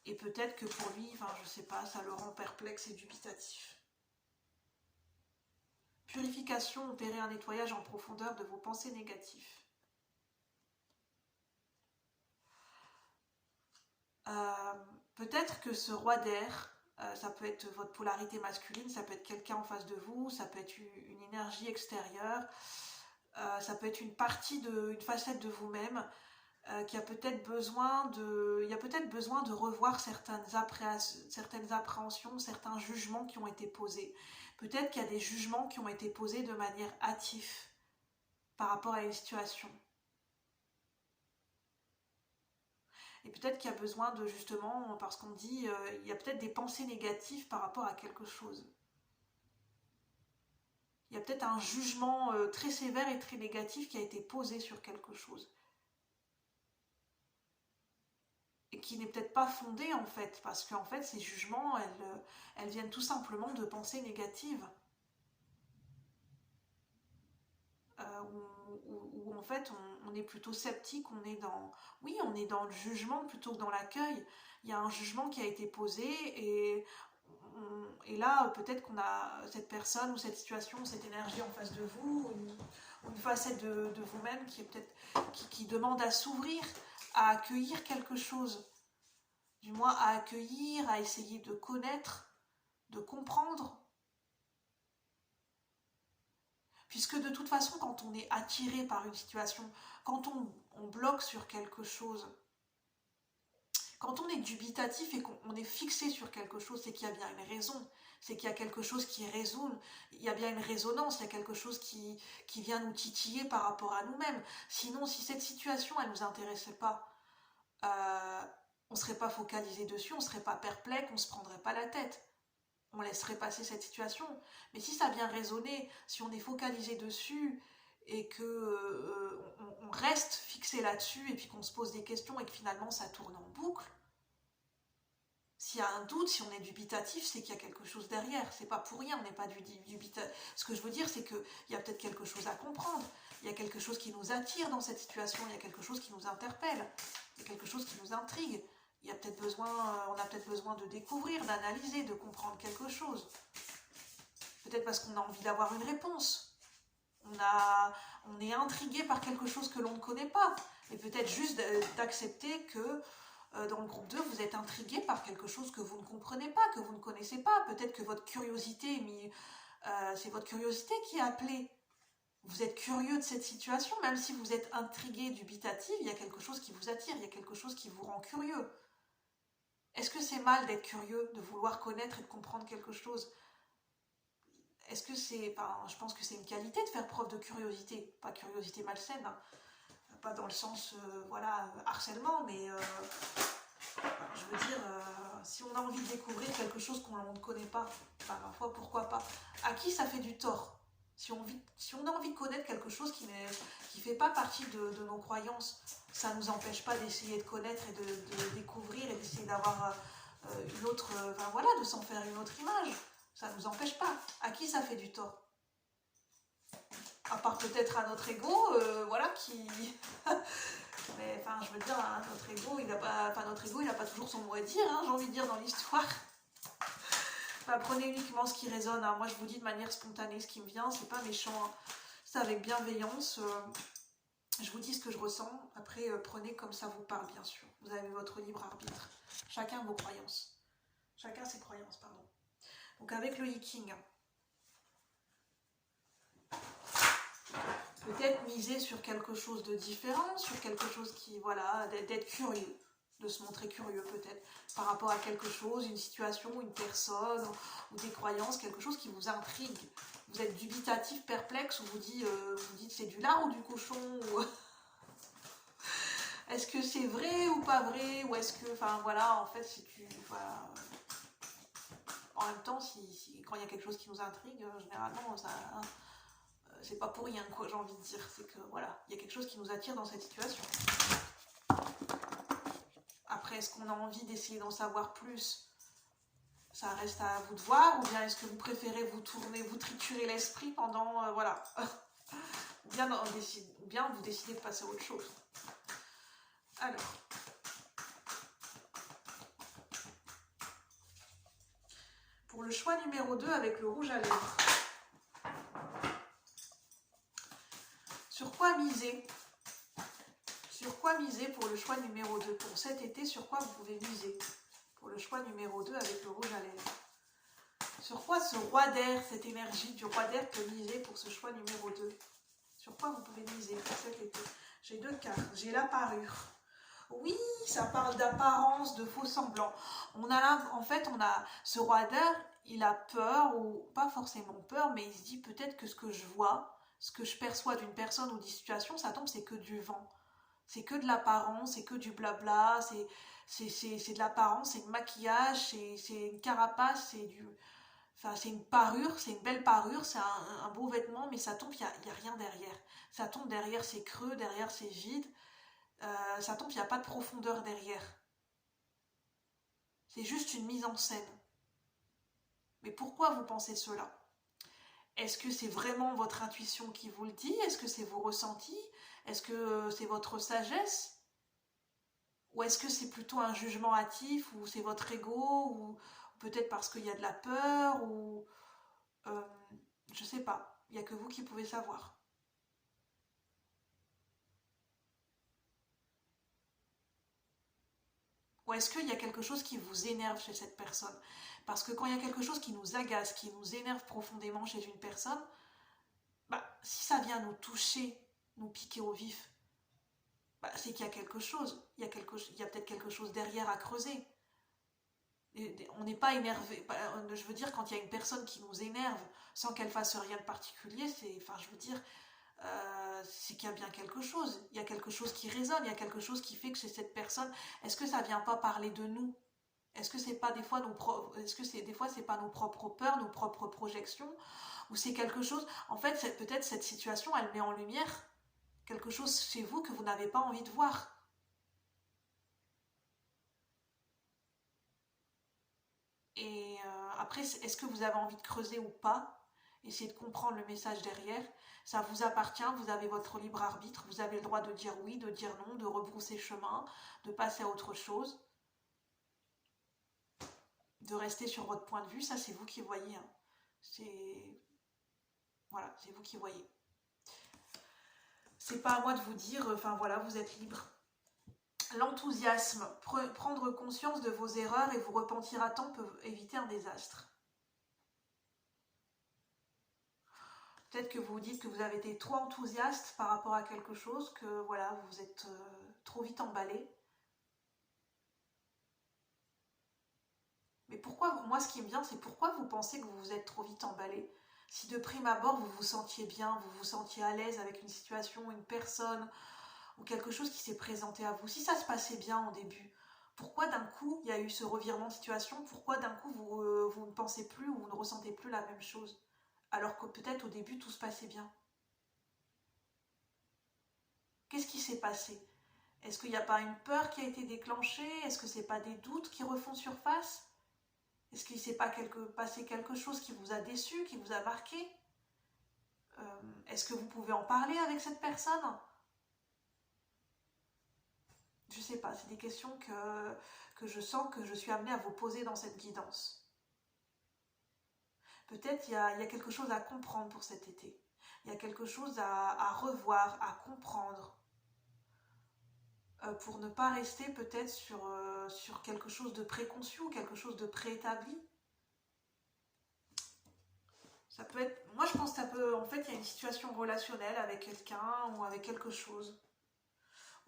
et peut-être que pour lui, enfin je sais pas, ça le rend perplexe et dubitatif. Purification, opérer un nettoyage en profondeur de vos pensées négatives. Peut-être que ce roi d'air, ça peut être votre polarité masculine, ça peut être quelqu'un en face de vous, ça peut être une énergie extérieure, ça peut être une facette de vous-même qui a peut-être besoin de revoir certaines appréhensions, certains jugements qui ont été posés. Peut-être qu'il y a des jugements qui ont été posés de manière hâtive par rapport à une situation. Et peut-être qu'il y a besoin de, justement, parce qu'on dit, il y a peut-être des pensées négatives par rapport à quelque chose. Il y a peut-être un jugement très sévère et très négatif qui a été posé sur quelque chose. Et qui n'est peut-être pas fondé en fait, parce qu'en fait ces jugements, elles viennent tout simplement de pensées négatives. Où en fait on est plutôt sceptique, on est dans le jugement plutôt que dans l'accueil. Il y a un jugement qui a été posé et là peut-être qu'on a cette personne ou cette situation, cette énergie en face de vous, une facette de vous-même qui est peut-être qui demande à s'ouvrir, à accueillir quelque chose, du moins à accueillir, à essayer de connaître, de comprendre. Puisque de toute façon, quand on est attiré par une situation, quand on bloque sur quelque chose, quand on est dubitatif et qu'on est fixé sur quelque chose, c'est qu'il y a bien une raison, c'est qu'il y a quelque chose qui résonne, il y a bien une résonance, il y a quelque chose qui vient nous titiller par rapport à nous-mêmes. Sinon, si cette situation, elle ne nous intéressait pas, on ne serait pas focalisé dessus, on ne serait pas perplexe, on ne se prendrait pas la tête. On laisserait passer cette situation. Mais si ça vient résonner, si on est focalisé dessus et que on reste fixé là-dessus et puis qu'on se pose des questions et que finalement ça tourne en boucle, s'il y a un doute, si on est dubitatif, c'est qu'il y a quelque chose derrière. C'est pas pour rien, on n'est pas dubitatif. Ce que je veux dire, c'est qu'il y a peut-être quelque chose à comprendre. Il y a quelque chose qui nous attire dans cette situation. Il y a quelque chose qui nous interpelle. Il y a quelque chose qui nous intrigue. On a peut-être besoin de découvrir, d'analyser, de comprendre quelque chose. Peut-être parce qu'on a envie d'avoir une réponse. On est intrigué par quelque chose que l'on ne connaît pas. Et peut-être juste d'accepter que dans le groupe 2, vous êtes intrigué par quelque chose que vous ne comprenez pas, que vous ne connaissez pas. Peut-être que votre curiosité, c'est votre curiosité qui est appelée. vous êtes curieux de cette situation, même si vous êtes intrigué, dubitatif, il y a quelque chose qui vous attire, il y a quelque chose qui vous rend curieux. Est-ce que c'est mal d'être curieux, de vouloir connaître et de comprendre quelque chose? Est-ce que c'est... Enfin, je pense que c'est une qualité de faire preuve de curiosité, pas curiosité malsaine, hein. Pas dans le sens, voilà, harcèlement, mais je veux dire, si on a envie de découvrir quelque chose qu'on ne connaît pas, parfois, pourquoi pas? À qui ça fait du tort? Si on a envie de connaître quelque chose qui ne fait pas partie de nos croyances, ça ne nous empêche pas d'essayer de connaître et de découvrir et d'essayer d'avoir une autre, enfin voilà, de s'en faire une autre image. Ça ne nous empêche pas. À qui ça fait du tort? À part peut-être à notre ego, voilà, qui... Mais enfin, je veux dire, hein, notre ego, il n'a pas toujours son mot à dire, hein, j'ai envie de dire, dans l'histoire. Enfin, prenez uniquement ce qui résonne, hein. Moi, je vous dis de manière spontanée ce qui me vient, c'est pas méchant, hein. C'est avec bienveillance. Je vous dis ce que je ressens. Après, prenez comme ça vous parle, bien sûr. Vous avez votre libre arbitre. Chacun vos croyances. Chacun ses croyances, pardon. Donc, avec le Yiking, peut-être miser sur quelque chose de différent, sur quelque chose qui, voilà, d'être curieux, de se montrer curieux peut-être, par rapport à quelque chose, une situation, une personne, ou des croyances, quelque chose qui vous intrigue. Vous êtes dubitatif, perplexe, ou vous dites c'est du lard ou du cochon, ou... Est-ce que c'est vrai ou pas vrai, ou est-ce que, enfin voilà, en fait, si tu, voilà... En même temps, quand il y a quelque chose qui nous intrigue, généralement, ça... c'est pas pour rien, quoi, j'ai envie de dire. C'est que, voilà, il y a quelque chose qui nous attire dans cette situation. Après, est-ce qu'on a envie d'essayer d'en savoir plus? Ça reste à vous de voir. Ou bien est-ce que vous préférez vous triturer l'esprit pendant, voilà. Ou bien vous décidez de passer à autre chose. Alors. Pour le choix numéro 2 avec le rouge à lèvres. Sur quoi miser? Sur quoi miser pour le choix numéro 2? Pour cet été, sur quoi vous pouvez miser? Pour le choix numéro 2 avec le rouge à lèvres. Sur quoi ce roi d'air, cette énergie du roi d'air peut miser pour ce choix numéro 2? Sur quoi vous pouvez miser pour cet été? J'ai 2 cartes. J'ai la parure. Oui, ça parle d'apparence, de faux semblants. En fait, on a ce roi d'air, il a peur, ou pas forcément peur, mais il se dit peut-être que ce que je vois, ce que je perçois d'une personne ou d'une situation, ça tombe, c'est que du vent. C'est que de l'apparence, c'est que du blabla, c'est de l'apparence, c'est du maquillage, c'est une carapace, c'est une parure, c'est une belle parure, c'est un beau vêtement, mais ça tombe, il n'y a rien derrière. Ça tombe derrière, c'est creux, derrière, c'est vide. Ça tombe, il n'y a pas de profondeur derrière. C'est juste une mise en scène. Mais pourquoi vous pensez cela? Est-ce que c'est vraiment votre intuition qui vous le dit? Est-ce que c'est vos ressentis? Est-ce que c'est votre sagesse? Ou est-ce que c'est plutôt un jugement hâtif? Ou c'est votre ego? Ou peut-être parce qu'il y a de la peur? Ou je sais pas. Il n'y a que vous qui pouvez savoir. Ou est-ce qu'il y a quelque chose qui vous énerve chez cette personne? Parce que quand il y a quelque chose qui nous agace, qui nous énerve profondément chez une personne, bah, si ça vient nous toucher, nous piquer au vif, bah, c'est qu'il y a quelque chose. Il y a peut-être quelque chose derrière à creuser. On n'est pas énervé. Je veux dire, quand il y a une personne qui nous énerve sans qu'elle fasse rien de particulier, je veux dire, c'est qu'il y a bien quelque chose. Il y a quelque chose qui résonne, il y a quelque chose qui fait que chez cette personne, est-ce que ça vient pas parler de nous? Est-ce que c'est pas des fois c'est pas nos propres peurs, nos propres projections, ou c'est quelque chose? En fait, peut-être cette situation, elle met en lumière quelque chose chez vous que vous n'avez pas envie de voir. Et après, est-ce que vous avez envie de creuser ou pas? Essayez de comprendre le message derrière. Ça vous appartient, vous avez votre libre arbitre, vous avez le droit de dire oui, de dire non, de rebrousser chemin, de passer à autre chose, de rester sur votre point de vue. Ça, c'est vous qui voyez, hein. Voilà, c'est vous qui voyez. C'est pas à moi de vous dire, voilà, vous êtes libre. L'enthousiasme, prendre conscience de vos erreurs et vous repentir à temps peut éviter un désastre. Peut-être que vous vous dites que vous avez été trop enthousiaste par rapport à quelque chose, que voilà, vous êtes trop vite emballé. Mais pourquoi, moi ce qui est bien, c'est pourquoi vous pensez que vous vous êtes trop vite emballé? Si de prime abord vous vous sentiez bien, vous vous sentiez à l'aise avec une situation, une personne ou quelque chose qui s'est présenté à vous, si ça se passait bien au début, pourquoi d'un coup il y a eu ce revirement de situation? Pourquoi d'un coup vous ne pensez plus ou vous ne ressentez plus la même chose? Alors que peut-être au début tout se passait bien. Qu'est-ce qui s'est passé? Est-ce qu'il n'y a pas une peur qui a été déclenchée? Est-ce que ce n'est pas des doutes qui refont surface? Est-ce qu'il ne s'est pas passé quelque chose qui vous a déçu, qui vous a marqué? Est-ce que vous pouvez en parler avec cette personne? Je ne sais pas, c'est des questions que je sens que je suis amenée à vous poser dans cette guidance. Peut-être il y a quelque chose à comprendre pour cet été. Il y a quelque chose à revoir, à comprendre. Pour ne pas rester peut-être sur quelque chose de préconçu ou quelque chose de préétabli. Ça peut être, moi je pense que ça peut, en fait il y a une situation relationnelle avec quelqu'un ou avec quelque chose.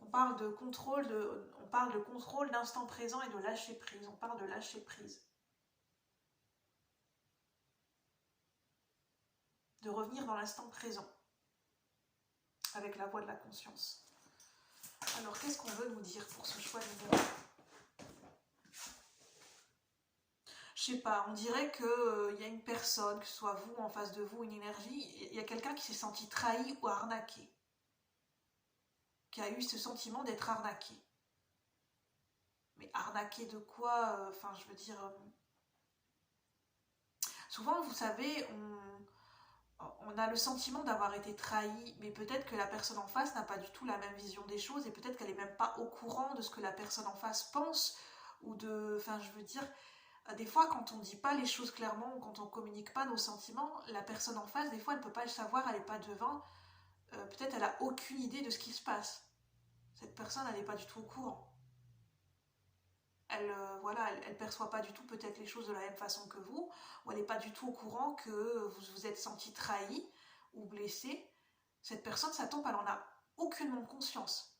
On parle de contrôle, d'instant présent et de lâcher prise. On parle de lâcher prise. De revenir dans l'instant présent. Avec la voix de la conscience. Alors qu'est-ce qu'on veut nous dire pour ce choix numéro 1? Je sais pas, on dirait qu'il y a une personne, que ce soit vous en face de vous, une énergie, il y a quelqu'un qui s'est senti trahi ou arnaqué. Qui a eu ce sentiment d'être arnaqué. Mais arnaqué de quoi? Enfin, je veux dire... souvent, vous savez, on a le sentiment d'avoir été trahi, mais peut-être que la personne en face n'a pas du tout la même vision des choses et peut-être qu'elle n'est même pas au courant de ce que la personne en face pense ou de... Enfin, je veux dire... Des fois, quand on ne dit pas les choses clairement ou quand on ne communique pas nos sentiments, la personne en face, des fois, elle ne peut pas le savoir, elle n'est pas devant. Peut-être elle n'a aucune idée de ce qui se passe. Cette personne, elle n'est pas du tout au courant. Elle elle perçoit pas du tout peut-être les choses de la même façon que vous, ou elle n'est pas du tout au courant que vous vous êtes senti trahi ou blessé. Cette personne, ça tombe, elle en a aucunement conscience.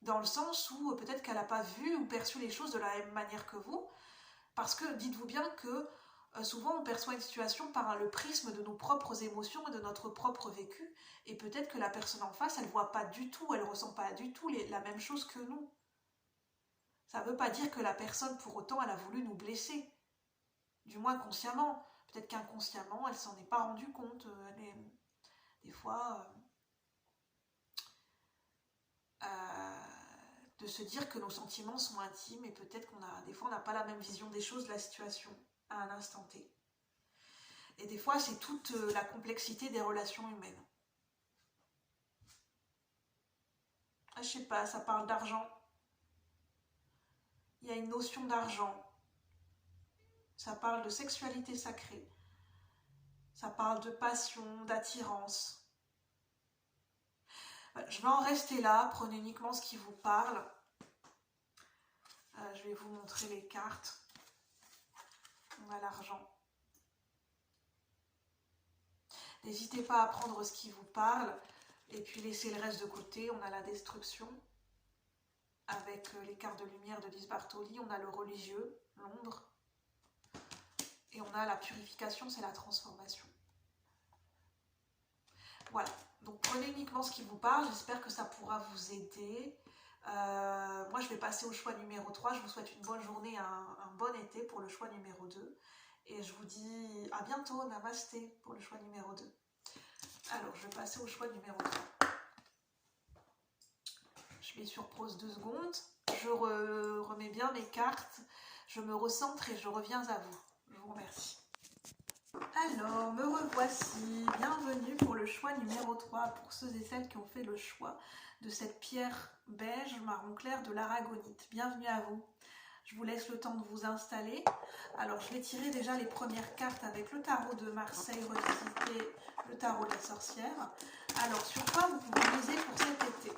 Dans le sens où peut-être qu'elle n'a pas vu ou perçu les choses de la même manière que vous, parce que dites-vous bien que souvent on perçoit une situation par le prisme de nos propres émotions et de notre propre vécu, et peut-être que la personne en face, elle ne voit pas du tout, elle ne ressent pas du tout la même chose que nous. Ça ne veut pas dire que la personne, pour autant, elle a voulu nous blesser. Du moins consciemment. Peut-être qu'inconsciemment, elle s'en est pas rendue compte. Des fois, de se dire que nos sentiments sont intimes et peut-être des fois, on n'a pas la même vision des choses, de la situation, à un instant T. Et des fois, c'est toute la complexité des relations humaines. Ah, je sais pas, ça parle d'argent. Il y a une notion d'argent. Ça parle de sexualité sacrée. Ça parle de passion, d'attirance. Je vais en rester là, prenez uniquement ce qui vous parle. Je vais vous montrer les cartes. On a l'argent. N'hésitez pas à prendre ce qui vous parle et puis laissez le reste de côté. On a la destruction avec les cartes de lumière de Lise Bartoli. On a le religieux, l'ombre. Et on a la purification, c'est la transformation. Voilà, donc prenez uniquement ce qui vous parle, j'espère que ça pourra vous aider. Moi je vais passer au choix numéro 3, je vous souhaite une bonne journée, un bon été pour le choix numéro 2. Et je vous dis à bientôt, namasté pour le choix numéro 2. Alors je vais passer au choix numéro 3. Je mets sur pause 2 secondes, je remets bien mes cartes, je me recentre et je reviens à vous. Je vous remercie. Alors, me revoici, bienvenue pour le choix numéro 3, pour ceux et celles qui ont fait le choix de cette pierre beige marron clair de l'aragonite. Bienvenue à vous, je vous laisse le temps de vous installer. Alors, je vais tirer déjà les premières cartes avec le tarot de Marseille revisité, le tarot de la sorcière. Alors, sur quoi vous pouvez miser pour cet été?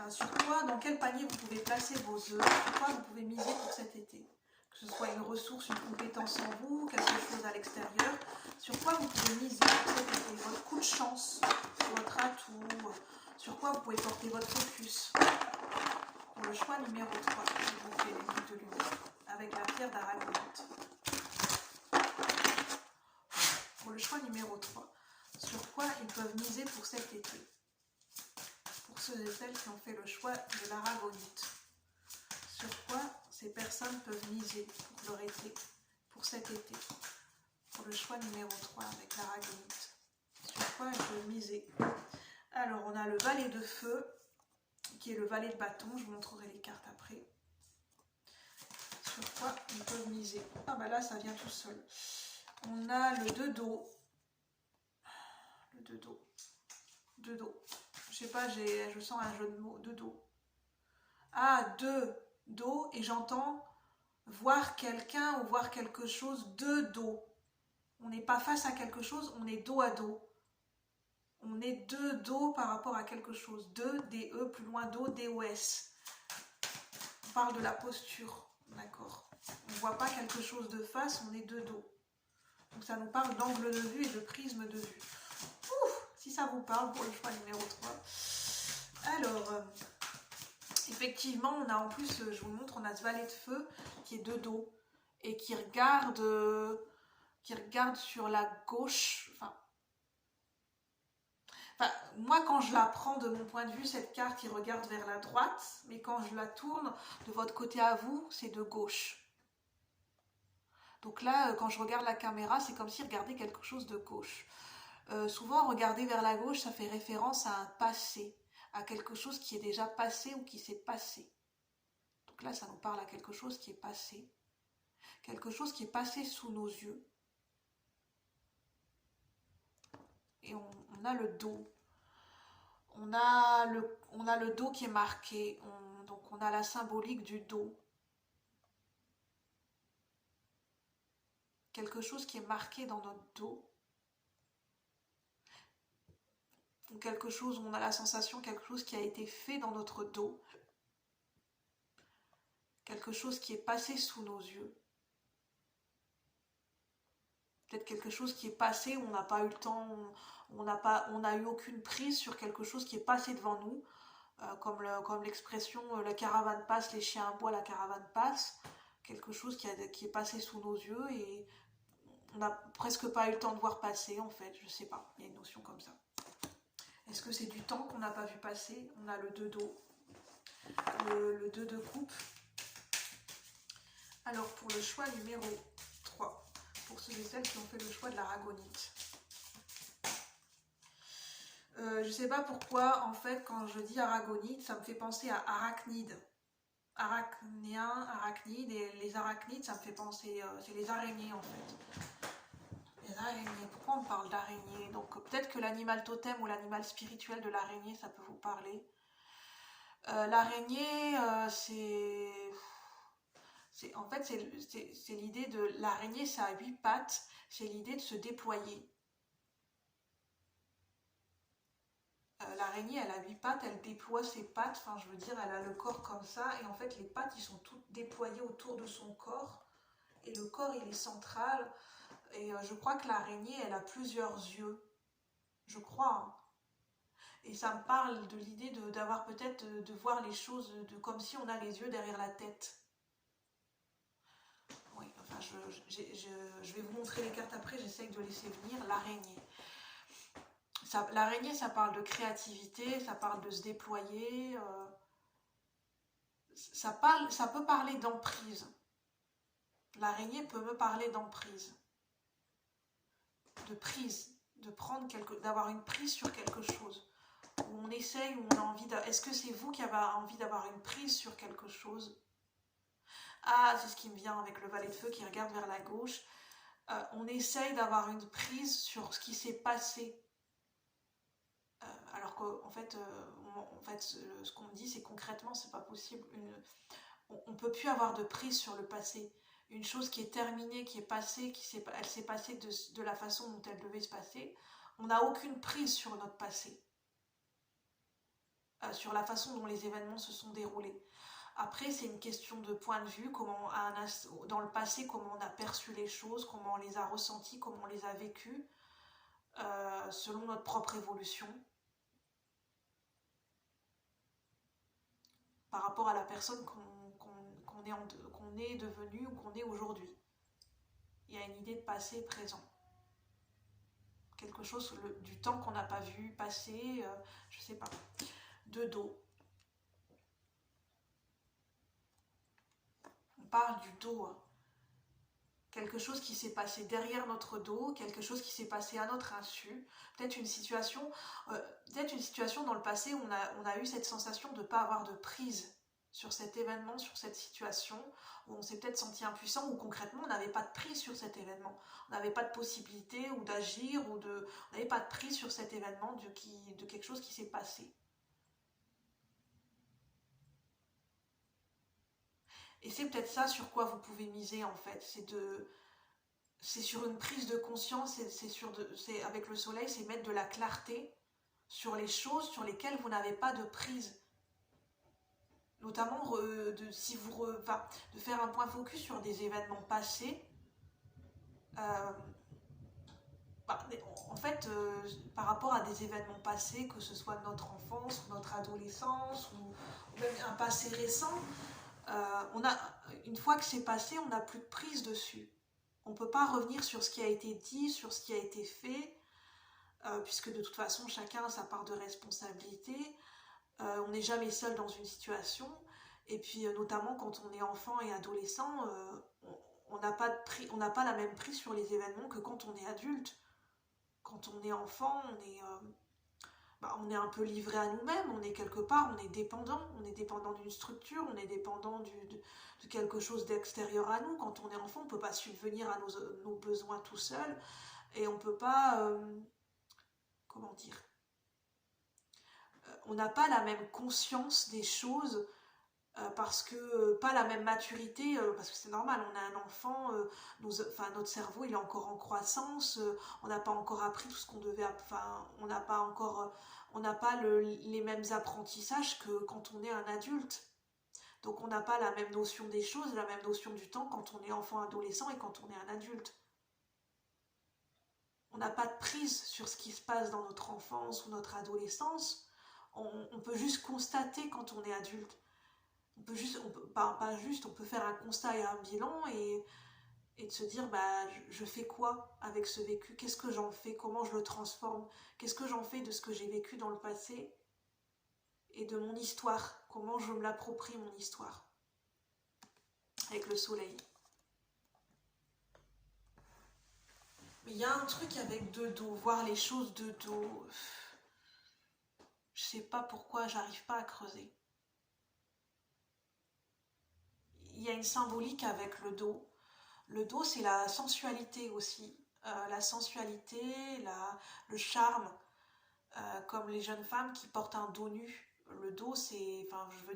Sur quoi, dans quel panier vous pouvez placer vos œufs? Sur quoi vous pouvez miser pour cet été? Que ce soit une ressource, une compétence en vous, quelque chose à l'extérieur, Sur quoi vous pouvez miser pour cet été, votre coup de chance, votre atout, sur quoi vous pouvez porter votre focus. Pour le choix numéro 3, je vous fais les boucles de lumière avec la pierre d'aragonite. Pour le choix numéro 3, sur quoi ils peuvent miser pour cet été. Pour ceux et celles qui ont fait le choix de l'aragonite. Sur quoi ces personnes peuvent miser pour leur été, pour cet été. Pour le choix numéro 3 avec l'aragonite. Sur quoi elles peuvent miser. Alors on a le valet de feu, qui est le valet de bâton. Je vous montrerai les cartes après. Sur quoi ils peuvent miser. Ah bah là ça vient tout seul. On a le 2 d'eau. Le 2 d'eau. 2 d'eau. Je sais pas, je sens un jeu de mots. 2 d'eau. Ah, 2 d'eau et j'entends voir quelqu'un ou voir quelque chose de dos. On n'est pas face à quelque chose, on est dos à dos. On est de dos par rapport à quelque chose. 2, D-E, plus loin dos, D-O-S. On parle de la posture, d'accord. On ne voit pas quelque chose de face, on est de dos. Donc ça nous parle d'angle de vue et de prisme de vue. Ouf, si ça vous parle pour le choix numéro 3. Alors, effectivement, on a en plus, je vous montre, on a ce valet de feu qui est de dos et qui regarde sur la gauche. Moi, quand je la prends de mon point de vue, cette carte, il regarde vers la droite, mais quand je la tourne de votre côté à vous, c'est de gauche. Donc là, quand je regarde la caméra, c'est comme si regarder quelque chose de gauche. Souvent, regarder vers la gauche, ça fait référence à un passé, à quelque chose qui est déjà passé ou qui s'est passé. Donc là, ça nous parle à quelque chose qui est passé. Quelque chose qui est passé sous nos yeux. Et on a le dos. On a le dos qui est marqué. Donc on a la symbolique du dos. Quelque chose qui est marqué dans notre dos. Ou quelque chose où on a la sensation, quelque chose qui a été fait dans notre dos. Quelque chose qui est passé sous nos yeux. Peut-être quelque chose qui est passé, où on n'a pas eu le temps, on n'a eu aucune prise sur quelque chose qui est passé devant nous, comme l'expression la caravane passe, les chiens aboient, la caravane passe, quelque chose qui est passé sous nos yeux et on n'a presque pas eu le temps de voir passer en fait, je sais pas, il y a une notion comme ça. Est-ce que c'est du temps qu'on n'a pas vu passer? On a le 2 d'eau, le 2 de coupe. Alors pour le choix numéro 3, pour ceux et celles qui ont fait le choix de l'aragonite. Je sais pas pourquoi, en fait, quand je dis aragonite, ça me fait penser à arachnide. Arachnien, arachnide, et les arachnides, ça me fait penser, c'est les araignées en fait. Les araignées, pourquoi on parle d'araignées? Donc peut-être que l'animal totem ou l'animal spirituel de l'araignée, ça peut vous parler. L'araignée, en fait, c'est l'idée de l'araignée, ça a 8 pattes, c'est l'idée de se déployer. L'araignée, elle a 8 pattes, elle déploie ses pattes, enfin je veux dire, elle a le corps comme ça, et en fait les pattes, ils sont toutes déployées autour de son corps, et le corps, il est central, et je crois que l'araignée, elle a plusieurs yeux, je crois, hein. Et ça me parle de l'idée d'avoir peut-être de voir les choses comme si on a les yeux derrière la tête. Oui, enfin, je vais vous montrer les cartes après, j'essaye de laisser venir l'araignée. L'araignée, ça parle de créativité, ça parle de se déployer, ça peut parler d'emprise. L'araignée peut me parler d'emprise, de prise, d'avoir une prise sur quelque chose. Où on essaye, où on a envie est-ce que c'est vous qui avez envie d'avoir une prise sur quelque chose? Ah, c'est ce qui me vient avec le valet de feu qui regarde vers la gauche. On essaye d'avoir une prise sur ce qui s'est passé. Alors qu'en fait, ce qu'on me dit, c'est concrètement, c'est pas possible. On ne peut plus avoir de prise sur le passé. Une chose qui est terminée, qui est passée, elle s'est passée de la façon dont elle devait se passer. On n'a aucune prise sur notre passé. Sur la façon dont les événements se sont déroulés. Après, c'est une question de point de vue, dans le passé, comment on a perçu les choses, comment on les a ressenties, comment on les a vécues, selon notre propre évolution, par rapport à la personne qu'on est devenu ou qu'on est aujourd'hui. Il y a une idée de passé et présent. Quelque chose du temps qu'on n'a pas vu passer, je sais pas, de dos. On parle du dos, hein. Quelque chose qui s'est passé derrière notre dos, quelque chose qui s'est passé à notre insu, peut-être une situation dans le passé où on a eu cette sensation de ne pas avoir de prise sur cet événement, sur cette situation, où on s'est peut-être senti impuissant, ou concrètement on n'avait pas de prise sur cet événement, on n'avait pas de possibilité ou d'agir, on n'avait pas de prise sur cet événement de quelque chose qui s'est passé. Et c'est peut-être ça sur quoi vous pouvez miser en fait, c'est sur une prise de conscience, c'est avec le soleil, c'est mettre de la clarté sur les choses sur lesquelles vous n'avez pas de prise. Notamment de faire un point focus sur des événements passés. En fait, par rapport à des événements passés, que ce soit notre enfance, ou notre adolescence, ou même un passé récent, une fois que c'est passé, on n'a plus de prise dessus. On ne peut pas revenir sur ce qui a été dit, sur ce qui a été fait, puisque de toute façon, chacun a sa part de responsabilité. On n'est jamais seul dans une situation. Et puis, notamment quand on est enfant et adolescent, on n'a pas la même prise sur les événements que quand on est adulte. Quand on est enfant, on est un peu livré à nous-mêmes, on est quelque part, on est dépendant d'une structure, on est dépendant de quelque chose d'extérieur à nous. Quand on est enfant, on ne peut pas subvenir à nos besoins tout seul, et on ne peut pas, comment dire, on n'a pas la même conscience des choses, parce que pas la même maturité, parce que c'est normal, on a un enfant, notre cerveau il est encore en croissance, on n'a pas encore appris tout ce qu'on devait, on n'a pas les mêmes apprentissages que quand on est un adulte. Donc on n'a pas la même notion des choses, la même notion du temps quand on est enfant, adolescent et quand on est un adulte. On n'a pas de prise sur ce qui se passe dans notre enfance ou notre adolescence. On peut juste constater quand on est adulte. On peut faire un constat et un bilan et de se dire je fais quoi avec ce vécu, qu'est-ce que j'en fais, comment je le transforme, qu'est-ce que j'en fais de ce que j'ai vécu dans le passé et de mon histoire, comment je me l'approprie mon histoire avec le soleil. Mais il y a un truc avec de dos, voir les choses de dos, je sais pas pourquoi j'arrive pas à creuser. Il y a une symbolique avec le dos. Le dos, c'est la sensualité aussi. La sensualité, le charme, comme les jeunes femmes qui portent un dos nu. Le dos,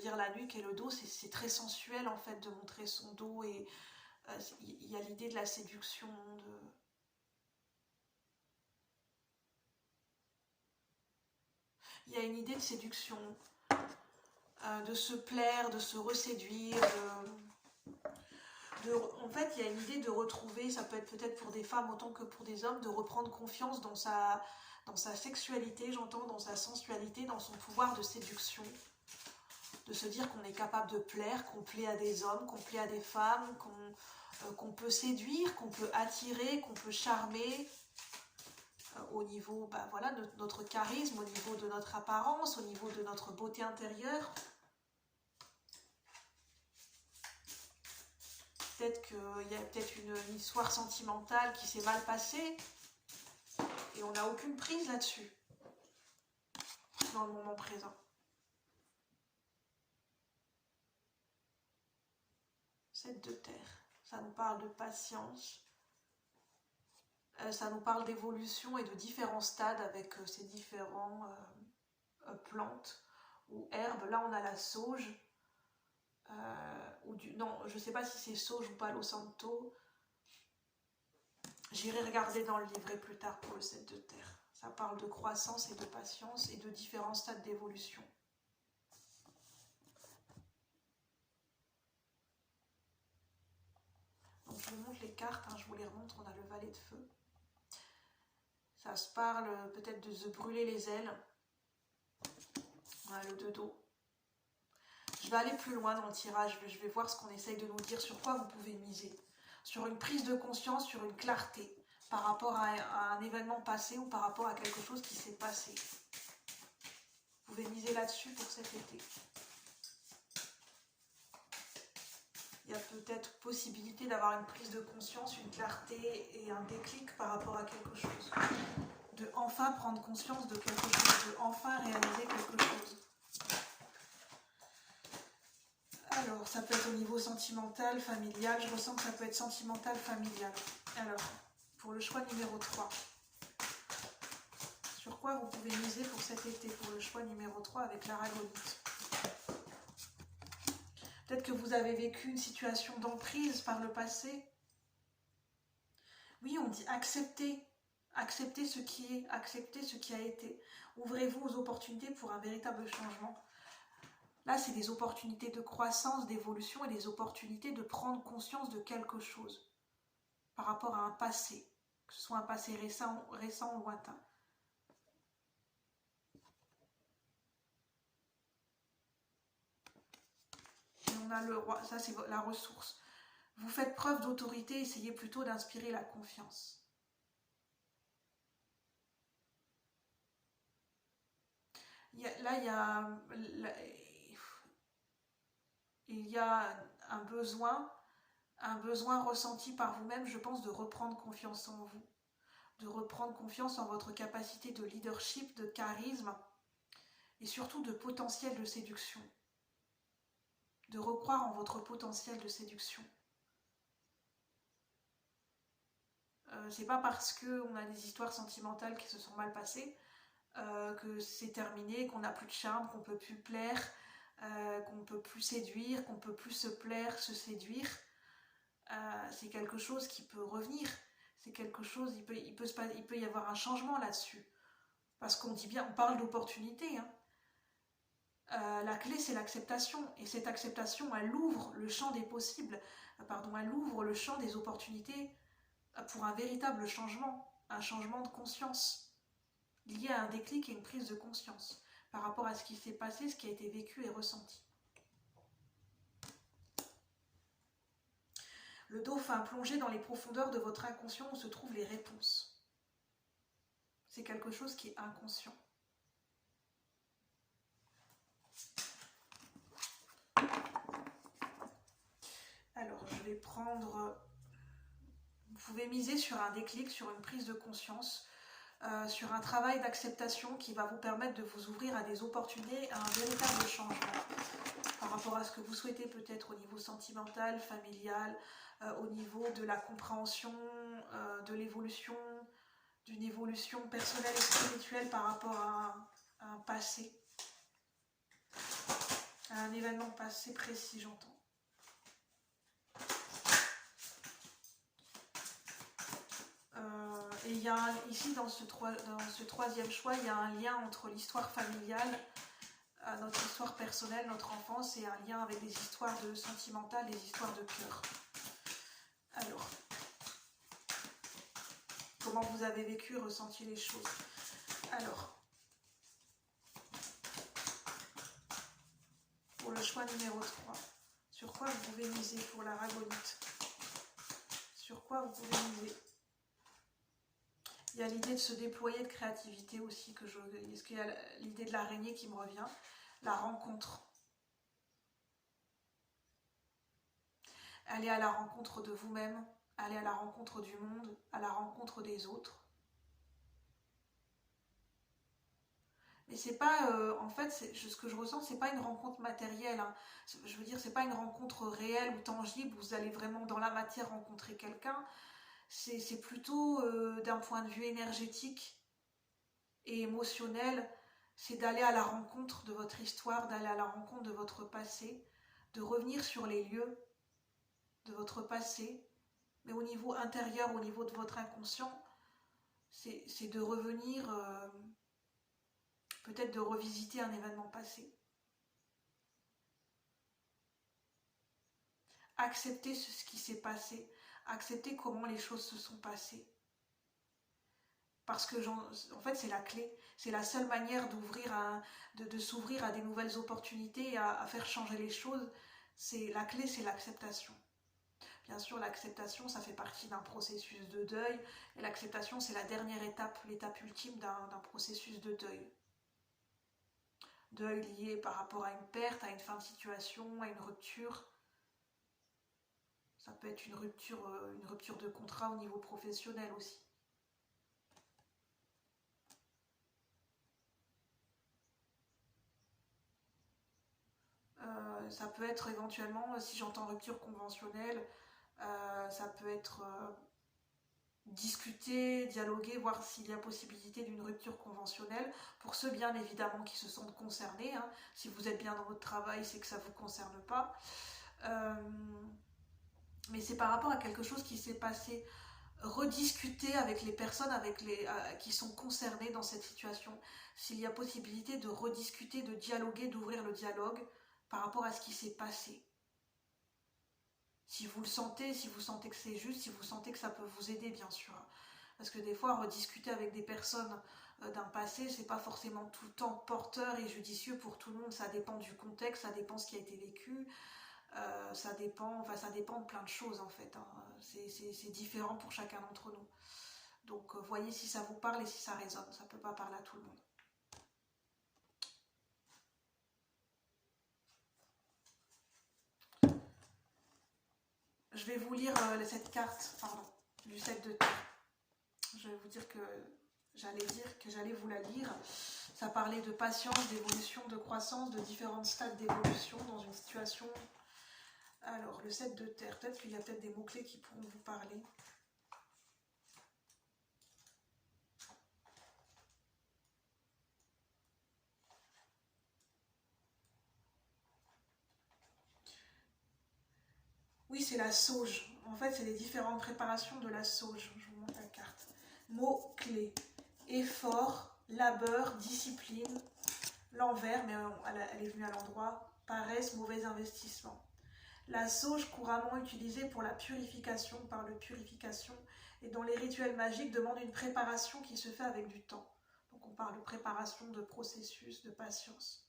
la nuque et le dos, c'est très sensuel en fait de montrer son dos, et il y a l'idée de la séduction, il y a une idée de séduction, de se plaire, de se reséduire, en fait, il y a une idée de retrouver, ça peut être peut-être pour des femmes autant que pour des hommes, de reprendre confiance dans sa sexualité, j'entends, dans sa sensualité, dans son pouvoir de séduction, de se dire qu'on est capable de plaire, qu'on plaît à des hommes, qu'on plaît à des femmes, qu'on peut séduire, qu'on peut attirer, qu'on peut charmer, au niveau de notre charisme, au niveau de notre apparence, au niveau de notre beauté intérieure. Peut-être qu'il y a une histoire sentimentale qui s'est mal passée et on n'a aucune prise là-dessus dans le moment présent. Cette de terre, ça nous parle de patience, ça nous parle d'évolution et de différents stades avec ces différents plantes ou herbes. Là on a la sauge, non, je ne sais pas si c'est sauge ou palo santo. J'irai regarder dans le livret plus tard pour le 7 de terre. Ça parle de croissance et de patience et de différents stades d'évolution. cartes, hein, je vous les remontre. On a le valet de feu. Ça se parle peut-être de se brûler les ailes. On a le 2 d'eau. Je vais aller plus loin dans le tirage. Je vais voir ce qu'on essaye de nous dire, sur quoi vous pouvez miser. Sur une prise de conscience, sur une clarté par rapport à un événement passé ou par rapport à quelque chose qui s'est passé. Vous pouvez miser là-dessus pour cet été. Il y a peut-être possibilité d'avoir une prise de conscience, une clarté et un déclic par rapport à quelque chose. De enfin prendre conscience de quelque chose, de enfin réaliser quelque chose. Alors, ça peut être au niveau sentimental, familial. Je ressens que ça peut être sentimental, familial. Alors, pour le choix numéro 3. Sur quoi vous pouvez miser pour cet été, pour le choix numéro 3 avec l'aragonite. Peut-être que vous avez vécu une situation d'emprise par le passé. Oui, on dit accepter. Accepter ce qui est, accepter ce qui a été. Ouvrez-vous aux opportunités pour un véritable changement. Là, c'est des opportunités de croissance, d'évolution et des opportunités de prendre conscience de quelque chose par rapport à un passé, que ce soit un passé récent ou lointain. Et on a le roi, ça c'est la ressource. Vous faites preuve d'autorité, essayez plutôt d'inspirer la confiance. Il y a un besoin ressenti par vous-même, je pense, de reprendre confiance en vous, de reprendre confiance en votre capacité de leadership, de charisme et surtout de potentiel de séduction. De recroire en votre potentiel de séduction. C'est pas parce qu'on a des histoires sentimentales qui se sont mal passées que c'est terminé, qu'on n'a plus de charme, qu'on ne peut plus plaire, qu'on ne peut plus séduire, qu'on ne peut plus se plaire, se séduire. C'est quelque chose qui peut revenir. C'est quelque chose, il peut y avoir un changement là-dessus. Parce qu'on dit bien, on parle d'opportunité. Hein. La clé, c'est l'acceptation. Et cette acceptation, elle ouvre le champ des possibles. Elle ouvre le champ des opportunités pour un véritable changement. Un changement de conscience. Lié à un déclic et une prise de conscience par rapport à ce qui s'est passé, ce qui a été vécu et ressenti. Le dauphin plongé dans les profondeurs de votre inconscient où se trouvent les réponses. C'est quelque chose qui est inconscient. Alors, je vais prendre... Vous pouvez miser sur un déclic, sur une prise de conscience, sur un travail d'acceptation qui va vous permettre de vous ouvrir à des opportunités, à un véritable changement par rapport à ce que vous souhaitez peut-être au niveau sentimental, familial, au niveau de la compréhension, de l'évolution, d'une évolution personnelle et spirituelle par rapport à un passé, à un événement passé précis, j'entends. Et il y a ici dans ce troisième choix, il y a un lien entre l'histoire familiale, notre histoire personnelle, notre enfance, et un lien avec des histoires sentimentales, des histoires de cœur. Alors, comment vous avez vécu, ressenti les choses. Alors, pour le choix numéro 3, sur quoi vous pouvez miser pour la ragonite? Sur quoi vous pouvez miser? Il y a l'idée de se déployer de créativité aussi, est-ce qu'il y a l'idée de l'araignée qui me revient? La rencontre. Aller à la rencontre de vous-même, aller à la rencontre du monde, à la rencontre des autres. Mais c'est pas, en fait, ce que je ressens, c'est pas une rencontre matérielle. Hein. Je veux dire, c'est pas une rencontre réelle ou tangible, vous allez vraiment dans la matière rencontrer quelqu'un. C'est plutôt d'un point de vue énergétique et émotionnel, c'est d'aller à la rencontre de votre histoire, d'aller à la rencontre de votre passé, de revenir sur les lieux de votre passé, mais au niveau intérieur, au niveau de votre inconscient, c'est de revenir, peut-être de revisiter un événement passé. Accepter ce qui s'est passé, Accepter comment les choses se sont passées. Parce que en fait c'est la clé, c'est la seule manière de s'ouvrir à des nouvelles opportunités, à faire changer les choses. La clé, c'est l'acceptation. Bien sûr, l'acceptation, ça fait partie d'un processus de deuil, et l'acceptation, c'est la dernière étape, l'étape ultime d'un processus de deuil. Deuil lié par rapport à une perte, à une fin de situation, à une rupture. Ça peut être une rupture de contrat au niveau professionnel aussi. Ça peut être éventuellement, si j'entends rupture conventionnelle, ça peut être discuter, dialoguer, voir s'il y a possibilité d'une rupture conventionnelle. Pour ceux bien évidemment qui se sentent concernés, hein. Si vous êtes bien dans votre travail, c'est que ça ne vous concerne pas. Mais c'est par rapport à quelque chose qui s'est passé. Rediscuter avec les personnes qui sont concernées dans cette situation. S'il y a possibilité de rediscuter, de dialoguer, d'ouvrir le dialogue par rapport à ce qui s'est passé. Si vous le sentez, si vous sentez que c'est juste, si vous sentez que ça peut vous aider, bien sûr. Parce que des fois, rediscuter avec des personnes d'un passé, c'est pas forcément tout le temps porteur et judicieux pour tout le monde. Ça dépend du contexte, ça dépend de ce qui a été vécu. Ça dépend de plein de choses en fait. Hein. C'est différent pour chacun d'entre nous. Donc voyez si ça vous parle et si ça résonne. Ça ne peut pas parler à tout le monde. Je vais vous lire cette carte, du 7 de terre. Je vais vous dire que j'allais vous la lire. Ça parlait de patience, d'évolution, de croissance, de différents stades d'évolution dans une situation. Alors, le 7 de terre, peut-être qu'il y a peut-être des mots-clés qui pourront vous parler. Oui, c'est la sauge. En fait, c'est les différentes préparations de la sauge. Je vous montre la carte. Mots-clés. Effort, labeur, discipline, l'envers, mais elle est venue à l'endroit, paresse, mauvais investissement. La sauge, couramment utilisée pour la purification, par le purification, et dont les rituels magiques demandent une préparation qui se fait avec du temps. Donc on parle de préparation, de processus, de patience.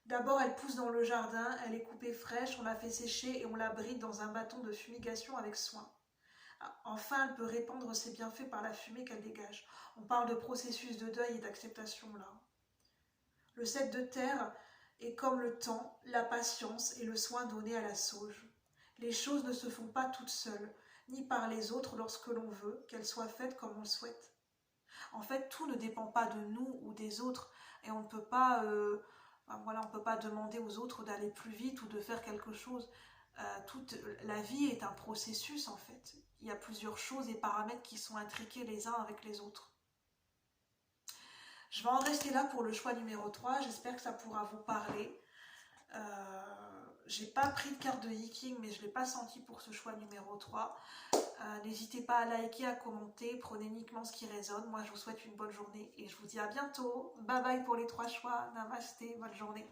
D'abord, elle pousse dans le jardin, elle est coupée fraîche, on la fait sécher et on la bride dans un bâton de fumigation avec soin. Enfin, elle peut répandre ses bienfaits par la fumée qu'elle dégage. On parle de processus de deuil et d'acceptation là. Le 7 de terre est comme le temps, la patience et le soin donné à la sauge. Les choses ne se font pas toutes seules, ni par les autres lorsque l'on veut qu'elles soient faites comme on le souhaite. En fait, tout ne dépend pas de nous ou des autres, et on ne peut pas, on peut pas demander aux autres d'aller plus vite ou de faire quelque chose. Toute la vie est un processus en fait. Il y a plusieurs choses et paramètres qui sont intriqués les uns avec les autres. Je vais en rester là pour le choix numéro 3. J'espère que ça pourra vous parler. J'ai pas pris de carte de hiking, mais je ne l'ai pas senti pour ce choix numéro 3. N'hésitez pas à liker, à commenter. Prenez uniquement ce qui résonne. Moi, je vous souhaite une bonne journée et je vous dis à bientôt. Bye bye pour les 3 choix. Namasté, bonne journée.